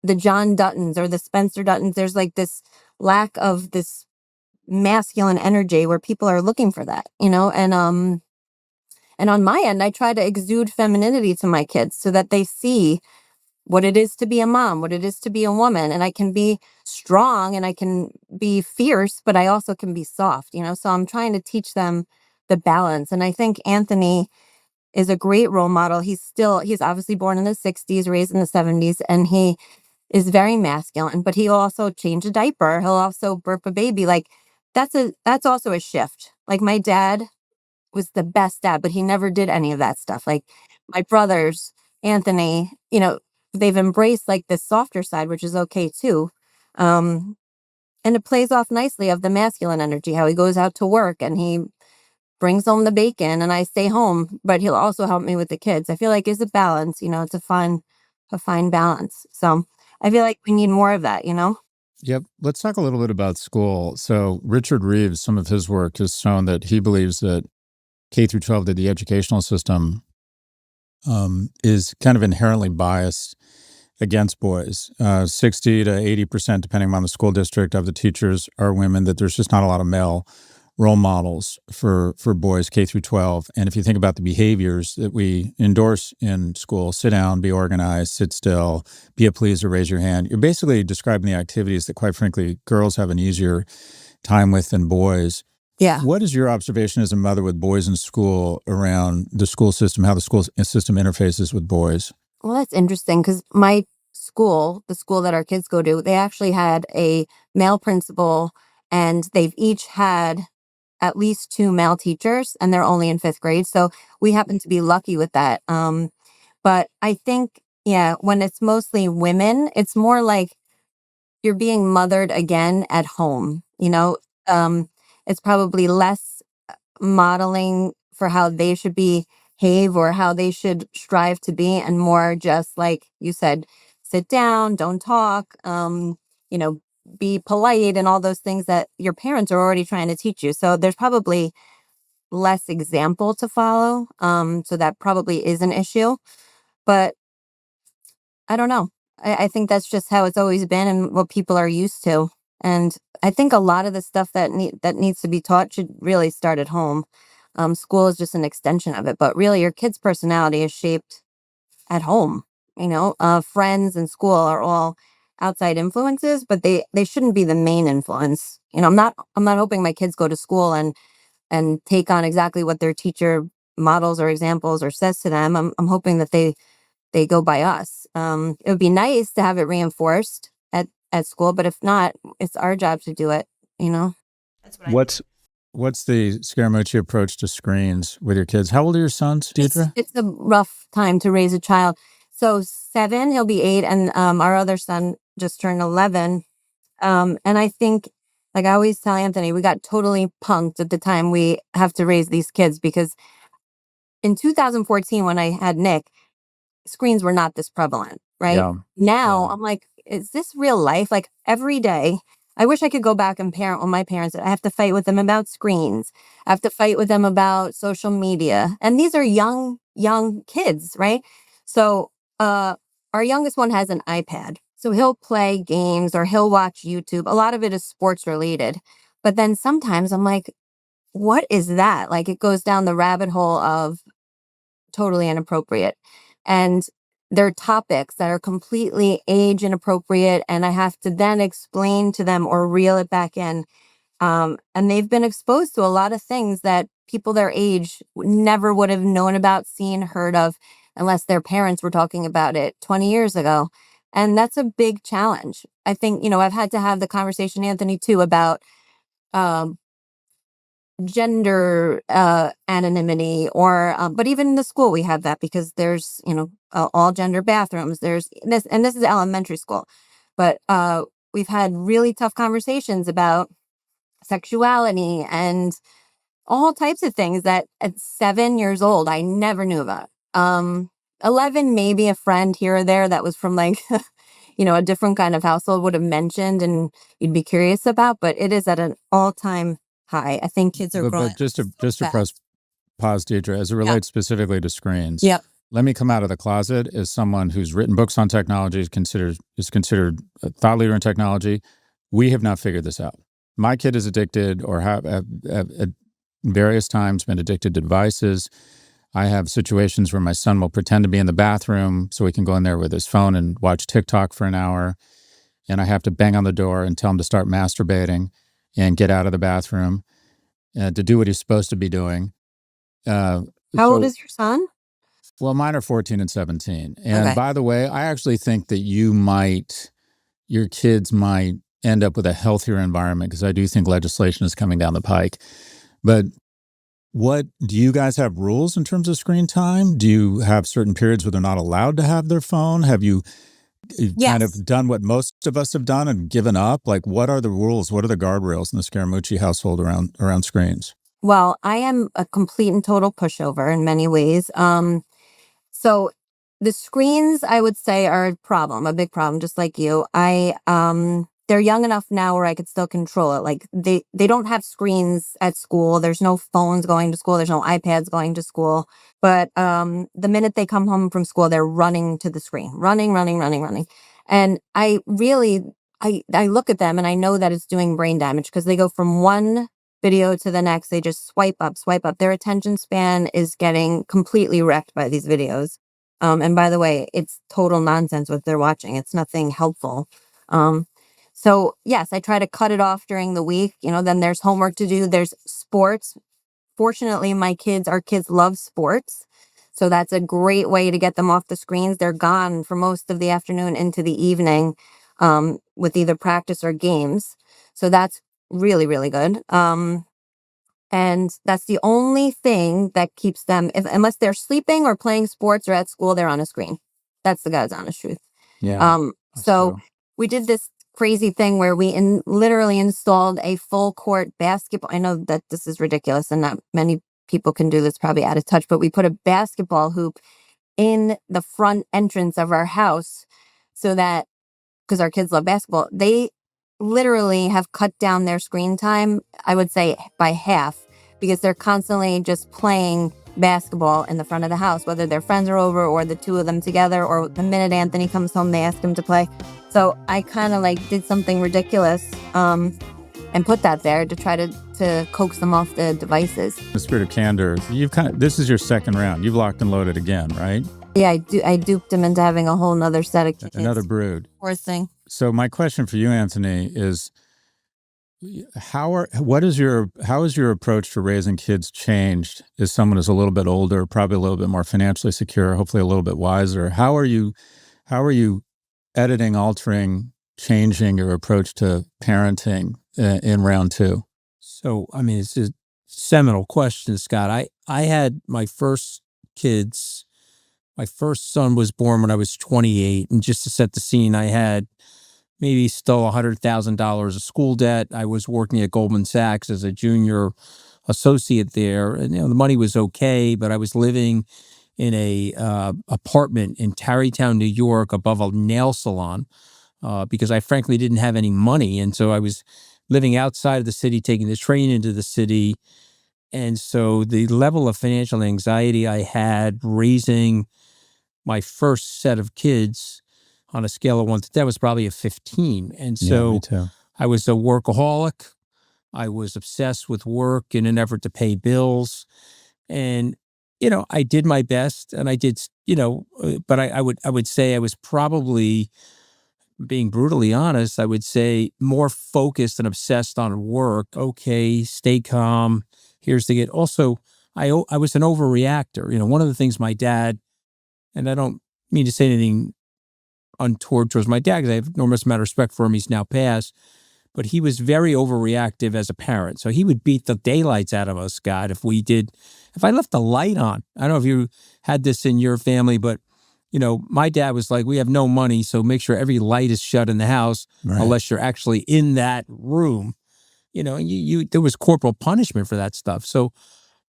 the John Duttons or the Spencer Duttons. There's like this lack of this masculine energy where people are looking for that, and on my end, I try to exude femininity to my kids so that they see what it is to be a mom, what it is to be a woman. And I can be strong and I can be fierce, but I also can be soft, so I'm trying to teach them the balance. And I think Anthony is a great role model. He's obviously born in the 60s, raised in the 70s, and he is very masculine, but he'll also change a diaper. He'll also burp a baby. Like, that's also a shift. Like, my dad was the best dad, but he never did any of that stuff. Like, my brothers, Anthony, they've embraced like the softer side, which is okay too. And it plays off nicely of the masculine energy, how he goes out to work and he brings home the bacon and I stay home, but he'll also help me with the kids. I feel like it's a balance, it's a fine balance. So I feel like we need more of that, Yep. Let's talk a little bit about school. So Richard Reeves, some of his work has shown that he believes that K through 12, that the educational system is kind of inherently biased against boys. 60 to 80%, depending on the school district, of the teachers are women, that there's just not a lot of male role models for boys K through 12. And if you think about the behaviors that we endorse in school, sit down, be organized, sit still, be a pleaser, raise your hand, you're basically describing the activities that, quite frankly, girls have an easier time with than boys. Yeah. What is your observation as a mother with boys in school around the school system, how the school system interfaces with boys? Well, that's interesting because my school, the school that our kids go to, they actually had a male principal and they've each had at least 2 male teachers and they're only in 5th grade. So we happen to be lucky with that. But I think, yeah, when it's mostly women, it's more like you're being mothered again at home, you know? It's probably less modeling for how they should behave or how they should strive to be, and more just like you said, sit down, don't talk, you know, be polite and all those things that your parents are already trying to teach you. So there's probably less example to follow. So that probably is an issue. But I don't know. I think that's just how it's always been and what people are used to. And I think a lot of the stuff that needs to be taught should really start at home. School is just an extension of it, but really your kid's personality is shaped at home. You know, friends and school are all outside influences, but they shouldn't be the main influence. You know, I'm not hoping my kids go to school and take on exactly what their teacher models or examples or says to them. I'm hoping that they go by us. It would be nice to have it reinforced at school, but if not, it's our job to do it, you know? That's what What's the Scaramucci approach to screens with your kids? How old are your sons, Deidre? it's a rough time to raise a child. So 7, he'll be 8, and our other son just turned 11. And I think, like I always tell Anthony, we got totally punked at the time we have to raise these kids because in 2014, when I had Nick, screens were not this prevalent, right? Yeah. Now Yeah. I'm like, is this real life? Like every day, I wish I could go back and parent with my parents. I have to fight with them about screens. I have to fight with them about social media. And these are young kids, right? So our youngest one has an iPad. So he'll play games or he'll watch YouTube. A lot of it is sports related. But then sometimes I'm like, what is that? Like it goes down the rabbit hole of totally inappropriate. And they're topics that are completely age inappropriate. And I have to then explain to them or reel it back in. And they've been exposed to a lot of things that people their age never would have known about, seen, heard of, unless their parents were talking about it 20 years ago. And that's a big challenge. I think, you know, I've had to have the conversation, Anthony, too, about um, gender anonymity or but even in the school we have that because there's, you know, all gender bathrooms, there's this, and this is elementary school, but we've had really tough conversations about sexuality and all types of things that at 7 years old I never knew about. 11, maybe a friend here or there that was from like you know, a different kind of household would have mentioned and you'd be curious about, but it is at an all-time high. I think kids are growing But just to fast. press pause, Deidre, as it relates specifically to screens. Yep. Let me come out of the closet as someone who's written books on technology, is considered a thought leader in technology. We have not figured this out. My kid is addicted or have at various times been addicted to devices. I have situations where my son will pretend to be in the bathroom so he can go in there with his phone and watch TikTok for an hour. And I have to bang on the door and tell him to start masturbating and get out of the bathroom to do what he's supposed to be doing. How old is your son? Well, mine are 14 and 17. And Okay. by the way, I actually think that your kids might end up with a healthier environment because I do think legislation is coming down the pike. But do you guys have rules in terms of screen time? Do you have certain periods where they're not allowed to have their phone? Have you kind of done what most of us have done and given up? Like, what are the rules? What are the guardrails in the Scaramucci household around screens? Well, I am a complete and total pushover in many ways. So the screens I would say are a problem, a big problem, just like you. they're young enough now where I could still control it. Like they don't have screens at school. There's no phones going to school. There's no iPads going to school. But the minute they come home from school, they're running to the screen, running. And I look at them and I know that it's doing brain damage because they go from one video to the next. They just swipe up, swipe up. Their attention span is getting completely wrecked by these videos. And by the way, it's total nonsense what they're watching. It's nothing helpful. So yes, I try to cut it off during the week. Then there's homework to do. There's sports. Fortunately, our kids love sports. So that's a great way to get them off the screens. They're gone for most of the afternoon into the evening with either practice or games. So that's really, really good. And that's the only thing that keeps them, unless they're sleeping or playing sports or at school, they're on a screen. That's the God's honest truth. Yeah. So true. we did this crazy thing where we literally installed a full court basketball. I know that this is ridiculous and not many people can do this, probably out of touch, but we put a basketball hoop in the front entrance of our house so that, because our kids love basketball, they literally have cut down their screen time, I would say by half, because they're constantly just playing basketball in the front of the house, whether their friends are over or the two of them together, or the minute Anthony comes home, they ask him to play. So I kind of did something ridiculous and put that there to try to coax them off the devices. In the spirit of candor, this is your second round. You've locked and loaded again, right? Yeah, I duped him into having a whole nother set of kids. Another brood. Poor thing. So my question for you, Anthony, is how is your approach to raising kids changed as someone who's a little bit older, probably a little bit more financially secure, hopefully a little bit wiser? How are you editing, altering, changing your approach to parenting in round two? So, it's a seminal question, Scott. I had my first kids. My first son was born when I was 28. And just to set the scene, I had maybe still $100,000 of school debt. I was working at Goldman Sachs as a junior associate there. And, the money was okay, but I was living in a apartment in Tarrytown, New York, above a nail salon because I frankly didn't have any money. And so I was living outside of the city, taking the train into the city. And so the level of financial anxiety I had raising my first set of kids on a scale of 1 to 10 was probably a 15. And so me too. I was a workaholic. I was obsessed with work in an effort to pay bills. And, I did my best and I did, but I would say I was probably, being brutally honest, I would say more focused and obsessed on work. Okay, stay calm. Here's the get. Also, I was an overreactor. One of the things my dad, and I don't mean to say anything untoward towards my dad because I have enormous amount of respect for him. He's now passed. But he was very overreactive as a parent. So he would beat the daylights out of us, Scott, if I left the light on. I don't know if you had this in your family, but, my dad was like, we have no money, so make sure every light is shut in the house unless you're actually in that room. There was corporal punishment for that stuff. So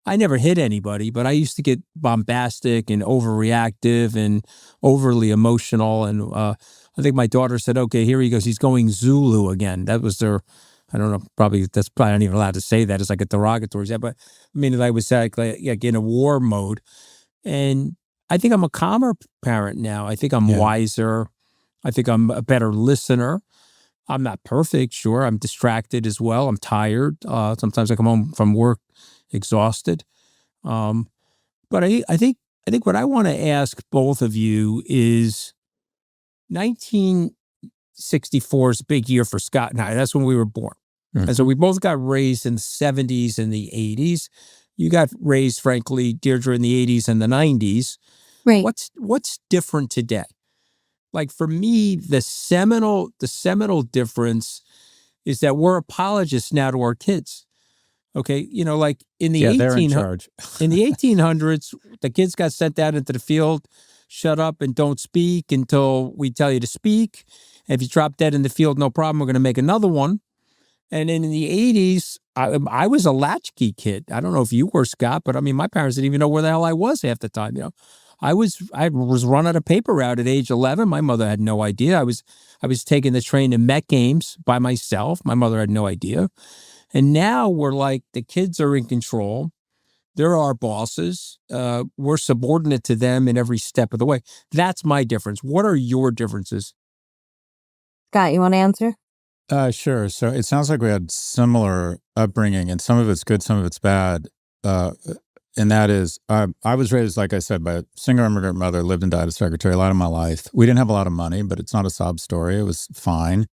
I never hit anybody, but I used to get bombastic and overreactive and overly emotional. And I think my daughter said, okay, here he goes. He's going Zulu again. That was their, I don't know, that's probably not even allowed to say that. It's like a derogatory. But I was like in a war mode. And I think I'm a calmer parent now. I think I'm wiser. I think I'm a better listener. I'm not perfect, sure. I'm distracted as well. I'm tired. Sometimes I come home from work exhausted. But I think what I want to ask both of you is 1964 is a big year for Scott and I. That's when we were born. Mm-hmm. And so we both got raised in the 70s and the 80s. You got raised, frankly, Deirdre, in the 80s and the 90s. Right. What's different today? Like for me, the seminal difference is that we're apologists now to our kids. Okay, like in the they're in charge. In the 1800s, the kids got sent out into the field, shut up and don't speak until we tell you to speak. And if you drop dead in the field, no problem, we're going to make another one. And then in the 80s, I was a latchkey kid. I don't know if you were, Scott, but my parents didn't even know where the hell I was half the time. I was run out of paper route at age 11. My mother had no idea. I was taking the train to Met games by myself. My mother had no idea. And now we're like, the kids are in control. They're our bosses. We're subordinate to them in every step of the way. That's my difference. What are your differences? Scott, you want to answer? Sure. So it sounds like we had similar upbringing, and some of it's good, some of it's bad. And that is, I was raised, like I said, by a single immigrant mother, lived and died as secretary a lot of my life. We didn't have a lot of money, but it's not a sob story. It was fine.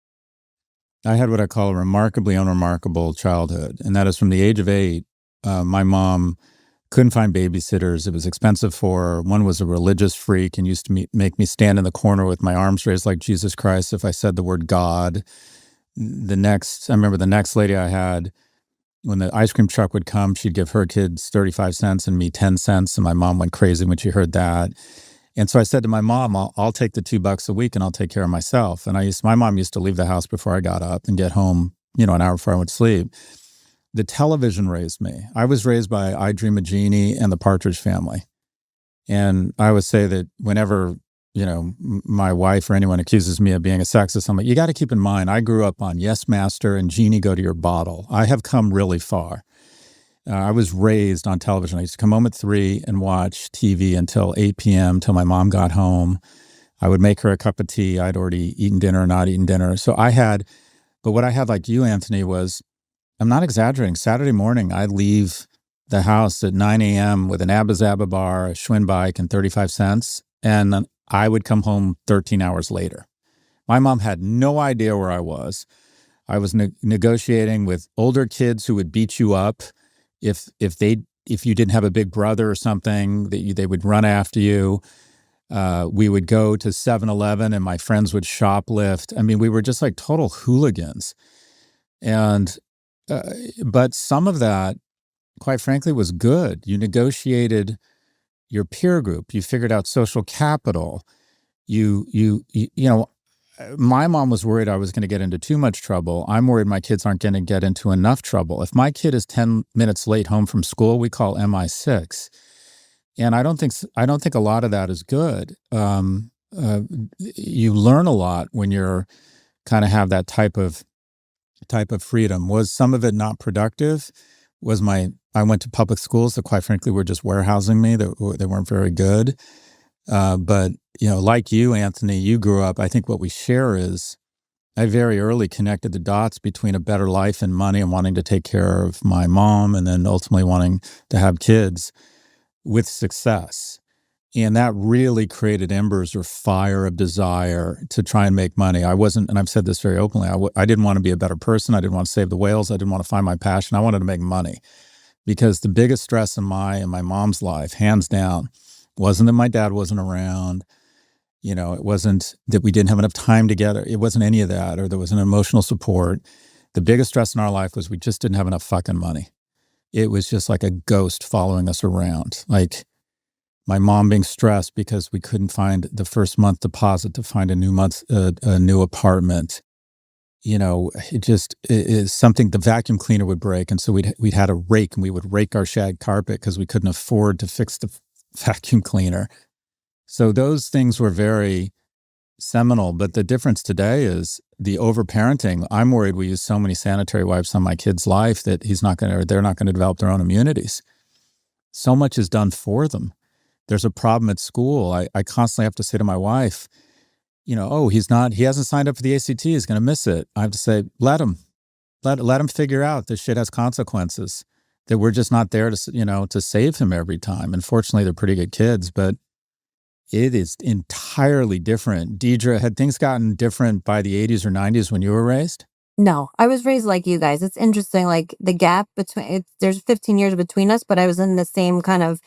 I had what I call a remarkably unremarkable childhood, and that is from the age of 8, my mom couldn't find babysitters. It was expensive for her. One was a religious freak and used to make me stand in the corner with my arms raised like Jesus Christ if I said the word God. I remember the next lady I had, when the ice cream truck would come, she'd give her kids 35 cents and me 10 cents. And my mom went crazy when she heard that. And so I said to my mom, I'll take the $2 a week and I'll take care of myself. And my mom used to leave the house before I got up and get home, an hour before I went to sleep. The television raised me. I was raised by I Dream of Jeannie and the Partridge Family. And I would say that whenever, my wife or anyone accuses me of being a sexist, I'm like, you got to keep in mind, I grew up on Yes Master and Jeannie Go to Your Bottle. I have come really far. I was raised on television. I used to come home at 3 and watch TV until 8 p.m. till my mom got home. I would make her a cup of tea. I'd already eaten dinner or not eaten dinner. But what I had like you, Anthony, was, I'm not exaggerating, Saturday morning, I'd leave the house at 9 a.m. with an Abba Zaba bar, a Schwinn bike, and 35 cents. And I would come home 13 hours later. My mom had no idea where I was. I was negotiating with older kids who would beat you up if you didn't have a big brother or something, they would run after you. We would go to 7-Eleven and my friends would shoplift. I mean, we were just like total hooligans. And but some of that, quite frankly, was good. You negotiated your peer group. You figured out social capital. My mom was worried I was going to get into too much trouble. I'm worried my kids aren't going to get into enough trouble. If my kid is 10 minutes late home from school, we call MI6. And I don't think a lot of that is good. You learn a lot when you're kind of have that type of freedom. Was some of it not productive? I went to public schools that quite frankly were just warehousing me. They weren't very good. But, like you, Anthony, you grew up, I think what we share is I very early connected the dots between a better life and money and wanting to take care of my mom and then ultimately wanting to have kids with success. And that really created embers or fire of desire to try and make money. I wasn't, and I've said this very openly, I didn't want to be a better person. I didn't want to save the whales. I didn't want to find my passion. I wanted to make money. Because the biggest stress in my and my mom's life, hands down, wasn't that my dad wasn't around. It wasn't that we didn't have enough time together. It wasn't any of that, or there was an emotional support. The biggest stress in our life was we just didn't have enough fucking money. It was just like a ghost following us around. Like my mom being stressed because we couldn't find the first month deposit to find a new apartment. It is something. The vacuum cleaner would break, and so we'd had a rake, and we would rake our shag carpet because we couldn't afford to fix the vacuum cleaner. So those things were very seminal. But the difference today is the overparenting. I'm worried we use so many sanitary wipes on my kid's life that they're not going to develop their own immunities. So much is done for them. There's a problem at school. I constantly have to say to my wife, he hasn't signed up for the ACT, he's going to miss it. I have to say, let him figure out this shit has consequences, that we're just not there to save him every time. And fortunately, they're pretty good kids, but it is entirely different. Deidre, had things gotten different by the 80s or 90s when you were raised? No, I was raised like you guys. It's interesting, like the gap there's 15 years between us, but I was in the same kind of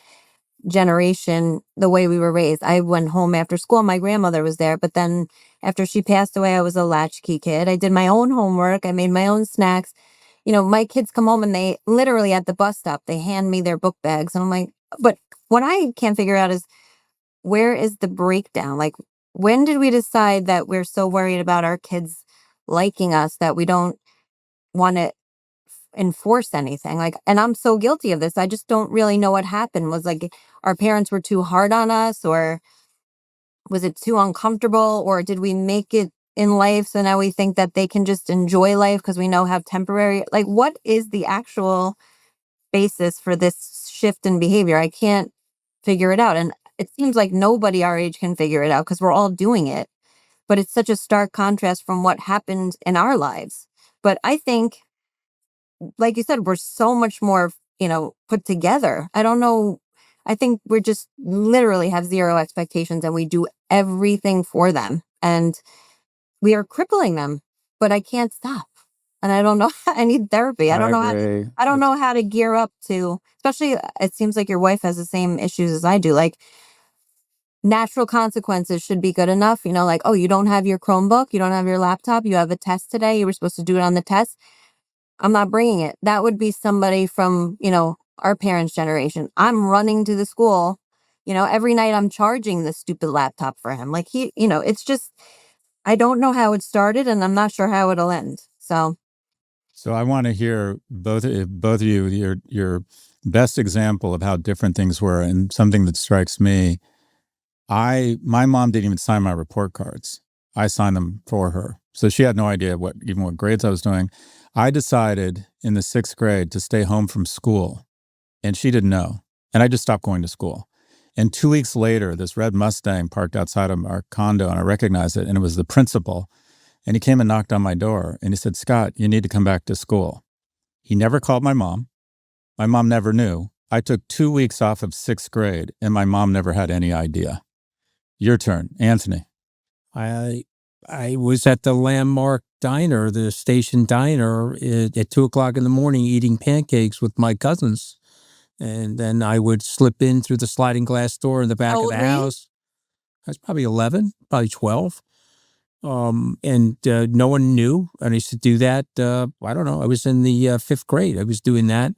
generation, the way we were raised. I went home after school. My grandmother was there, but then after she passed away, I was a latchkey kid. I did my own homework. I made my own snacks. My kids come home and they literally at the bus stop, they hand me their book bags. And I'm like, but what I can't figure out is, where is the breakdown? Like, when did we decide that we're so worried about our kids liking us that we don't want to enforce anything. Like, and I'm so guilty of this. I just don't really know what happened. Was like our parents were too hard on us, or was it too uncomfortable, or did we make it in life so now we think that they can just enjoy life because we know how temporary, like, what is the actual basis for this shift in behavior? I can't figure it out. And it seems like nobody our age can figure it out because we're all doing it. But it's such a stark contrast from what happened in our lives. But I think, like you said, we're so much more, put together. I don't know. I think we're just literally have zero expectations and we do everything for them. And we are crippling them, but I can't stop. And I don't know. I need therapy. I don't know agree. I don't know how to gear up to, especially it seems like your wife has the same issues as I do. Like, natural consequences should be good enough. Like, oh, you don't have your Chromebook, you don't have your laptop, you have a test today, you were supposed to do it on the test. I'm not bringing it. That would be somebody from, our parents' generation. I'm running to the school, every night I'm charging the stupid laptop for him. Like, it's just, I don't know how it started and I'm not sure how it'll end. So I want to hear both of you your best example of how different things were, and something that strikes me. My mom didn't even sign my report cards. I signed them for her. So she had no idea what grades I was doing. I decided in the 6th grade to stay home from school, and she didn't know. And I just stopped going to school. And 2 weeks later, this red Mustang parked outside of our condo, and I recognized it, and it was the principal. And he came and knocked on my door, and he said, "Scott, you need to come back to school." He never called my mom. My mom never knew. I took 2 weeks off of 6th grade, and my mom never had any idea. Your turn, Anthony. I was at the Landmark Diner, the station diner, at 2:00 in the morning, eating pancakes with my cousins, and then I would slip in through the sliding glass door in the back of the house. I was probably 11, probably 12, and no one knew. And I used to do that. I don't know. I was in the 5th grade. I was doing that.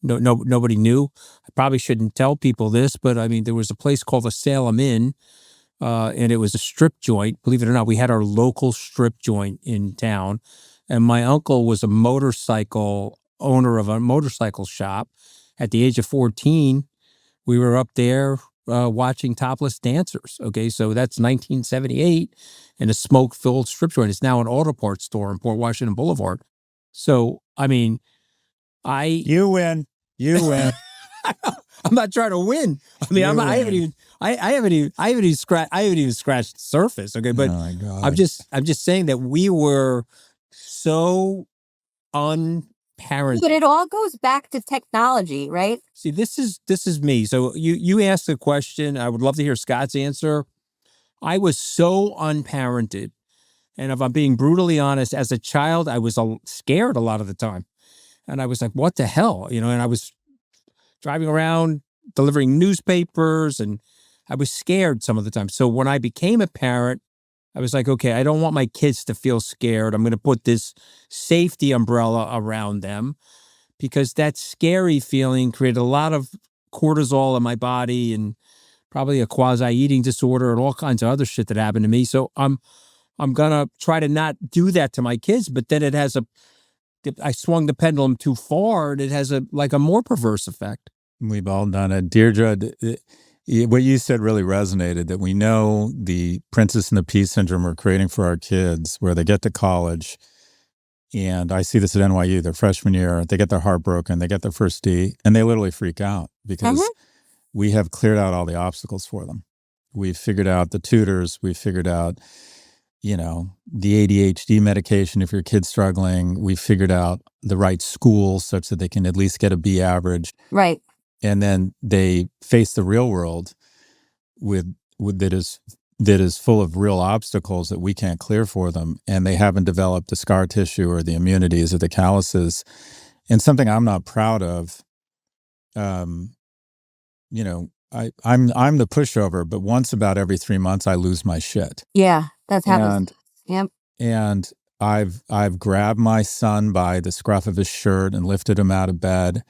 Nobody knew. I probably shouldn't tell people this, but I mean, there was a place called the Salem Inn. And it was a strip joint. Believe it or not, we had our local strip joint in town. And my uncle was a motorcycle owner of a motorcycle shop. At the age of 14, we were up there watching topless dancers. Okay, so that's 1978, and a smoke-filled strip joint. It's now an auto parts store in Port Washington Boulevard. So, I mean, You win. I'm not trying to win. I mean, I haven't even scratched the surface. Okay, but Oh my God. I'm just saying that we were so unparented. But it all goes back to technology, right? See, this is me. So you asked the question. I would love to hear Scott's answer. I was so unparented, and if I'm being brutally honest, as a child, I was scared a lot of the time, and I was like, "What the hell?" And I was driving around delivering newspapers, and I was scared some of the time. So when I became a parent, I was like, okay, I don't want my kids to feel scared. I'm going to put this safety umbrella around them, because that scary feeling created a lot of cortisol in my body and probably a quasi-eating disorder and all kinds of other shit that happened to me. So I'm going to try to not do that to my kids, but then I swung the pendulum too far, and it has a more perverse effect. We've all done it. Deirdre, what you said really resonated, that we know the Princess and the Pea syndrome we're creating for our kids, where they get to college, and I see this at NYU, their freshman year, they get their heart broken, they get their first D, and they literally freak out because we have cleared out all the obstacles for them. We've figured out the tutors, we've figured out the ADHD medication if your kid's struggling. We figured out the right schools such that they can at least get a B average. Right. And then they face the real world with that is full of real obstacles that we can't clear for them. And they haven't developed the scar tissue or the immunities or the calluses. And something I'm not proud of, I'm the pushover, but once about every 3 months I lose my shit. Yeah, that's happened. Yep. And I've grabbed my son by the scruff of his shirt and lifted him out of bed.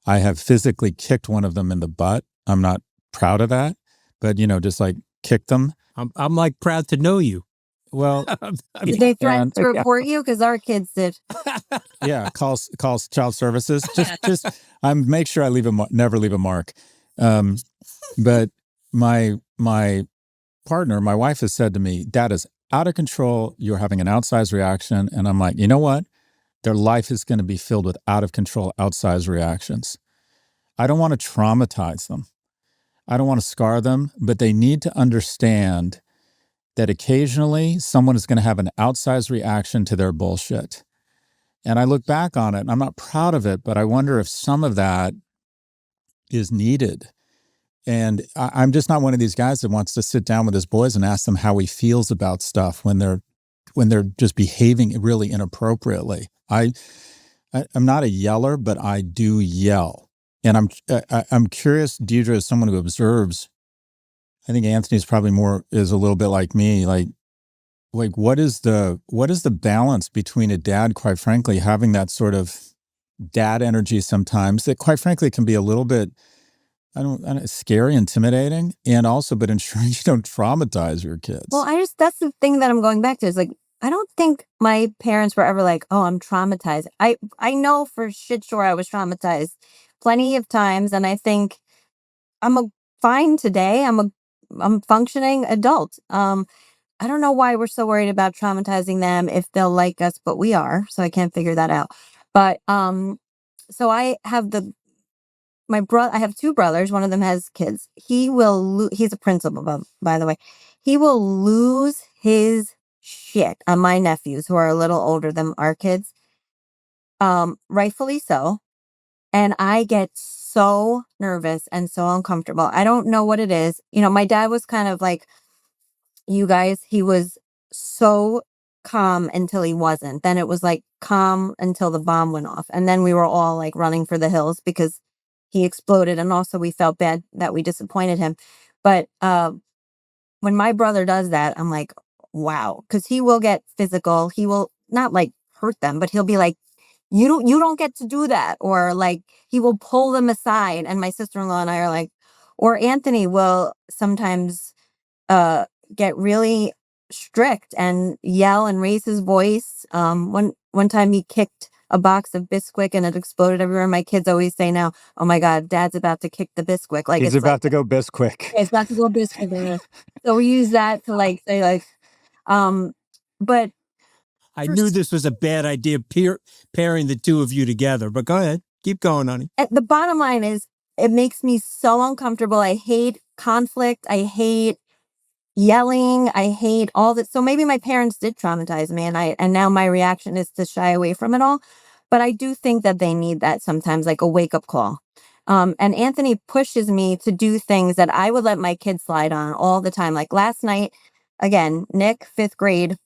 I have physically kicked one of them in the butt. I'm not proud of that, but just like kicked them. I'm like proud to know you. Well, Did they threaten and to report you? Because our kids did. yeah, calls child services. Just I make sure I never leave a mark. But my partner, my wife, has said to me, "Dad is out of control. You're having an outsized reaction," and I'm like, you know what? Their life is going to be filled with out of control, outsized reactions. I don't want to traumatize them. I don't want to scar them, but they need to understand that occasionally someone is going to have an outsized reaction to their bullshit. And I look back on it, and I'm not proud of it, but I wonder if some of that is needed. And I'm just not one of these guys that wants to sit down with his boys and ask them how he feels about stuff when they're just behaving really inappropriately. I'm not a yeller, but I do yell. And I'm curious, Deidre, as someone who observes, I think Anthony's probably is a little bit like me. Like what is the balance between a dad, quite frankly, having that sort of dad energy sometimes that, quite frankly, can be a little bit, I don't scary, intimidating, and also, but ensuring you don't traumatize your kids. Well, that's the thing that I'm going back to is like, I don't think my parents were ever like, oh, I'm traumatized. I know for shit sure I was traumatized plenty of times. And I think I'm fine today. I'm functioning adult. I don't know why we're so worried about traumatizing them if they'll like us, but we are. So I can't figure that out. But so I have I have two brothers. One of them has kids. He's a principal, by the way. He will lose his shit on my nephews who are a little older than our kids. Rightfully so. And I get so nervous and so uncomfortable. I don't know what it is. You know, my dad was kind of like you guys. He was so calm until he wasn't. Then it was like calm until the bomb went off. And then we were all like running for the hills because he exploded. And also we felt bad that we disappointed him. But when my brother does that, I'm like, wow, because he will get physical. He will not like hurt them, but he'll be like, you don't get to do that. Or like he will pull them aside. And my sister-in-law and I are like, or Anthony will sometimes get really strict and yell and raise his voice. One time he kicked a box of Bisquick and it exploded everywhere. My kids always say now, oh my God, Dad's about to kick the Bisquick. Like he's about to go Bisquick. It's about to go Bisquick. So we use that to like say like, but I knew this was a bad idea, pairing the two of you together, but go ahead. Keep going, honey. The bottom line is it makes me so uncomfortable. I hate conflict. I hate yelling. I hate all that. So maybe my parents did traumatize me and now my reaction is to shy away from it all. But I do think that they need that sometimes, like a wake up call. And Anthony pushes me to do things that I would let my kids slide on all the time. Like last night, again, Nick, 5th grade,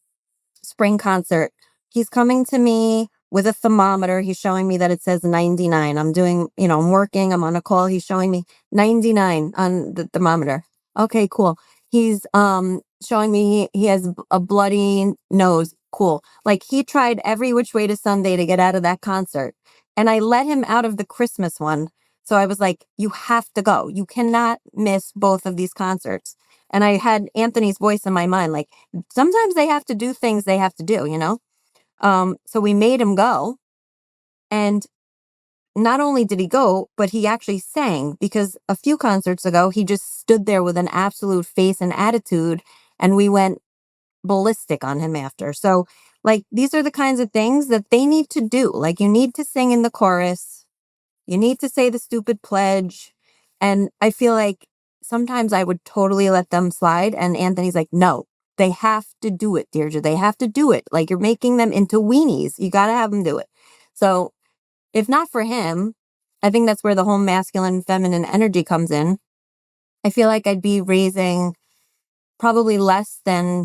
spring concert. He's coming to me with a thermometer. He's showing me that it says 99. I'm working, I'm on a call. He's showing me 99 on the thermometer. Okay, cool. He's showing me he has a bloody nose. Cool. Like he tried every which way to Sunday to get out of that concert. And I let him out of the Christmas one. So I was like, you have to go. You cannot miss both of these concerts. And I had Anthony's voice in my mind, like sometimes they have to do things they have to do, you know? So we made him go. And not only did he go, but he actually sang because a few concerts ago, he just stood there with an absolute face and attitude. And we went ballistic on him after. So like, these are the kinds of things that they need to do. Like you need to sing in the chorus. You need to say the stupid pledge. And I feel like sometimes I would totally let them slide. And Anthony's like, no, they have to do it, Deirdre. They have to do it. Like you're making them into weenies. You got to have them do it. So if not for him, I think that's where the whole masculine, feminine energy comes in. I feel like I'd be raising probably less than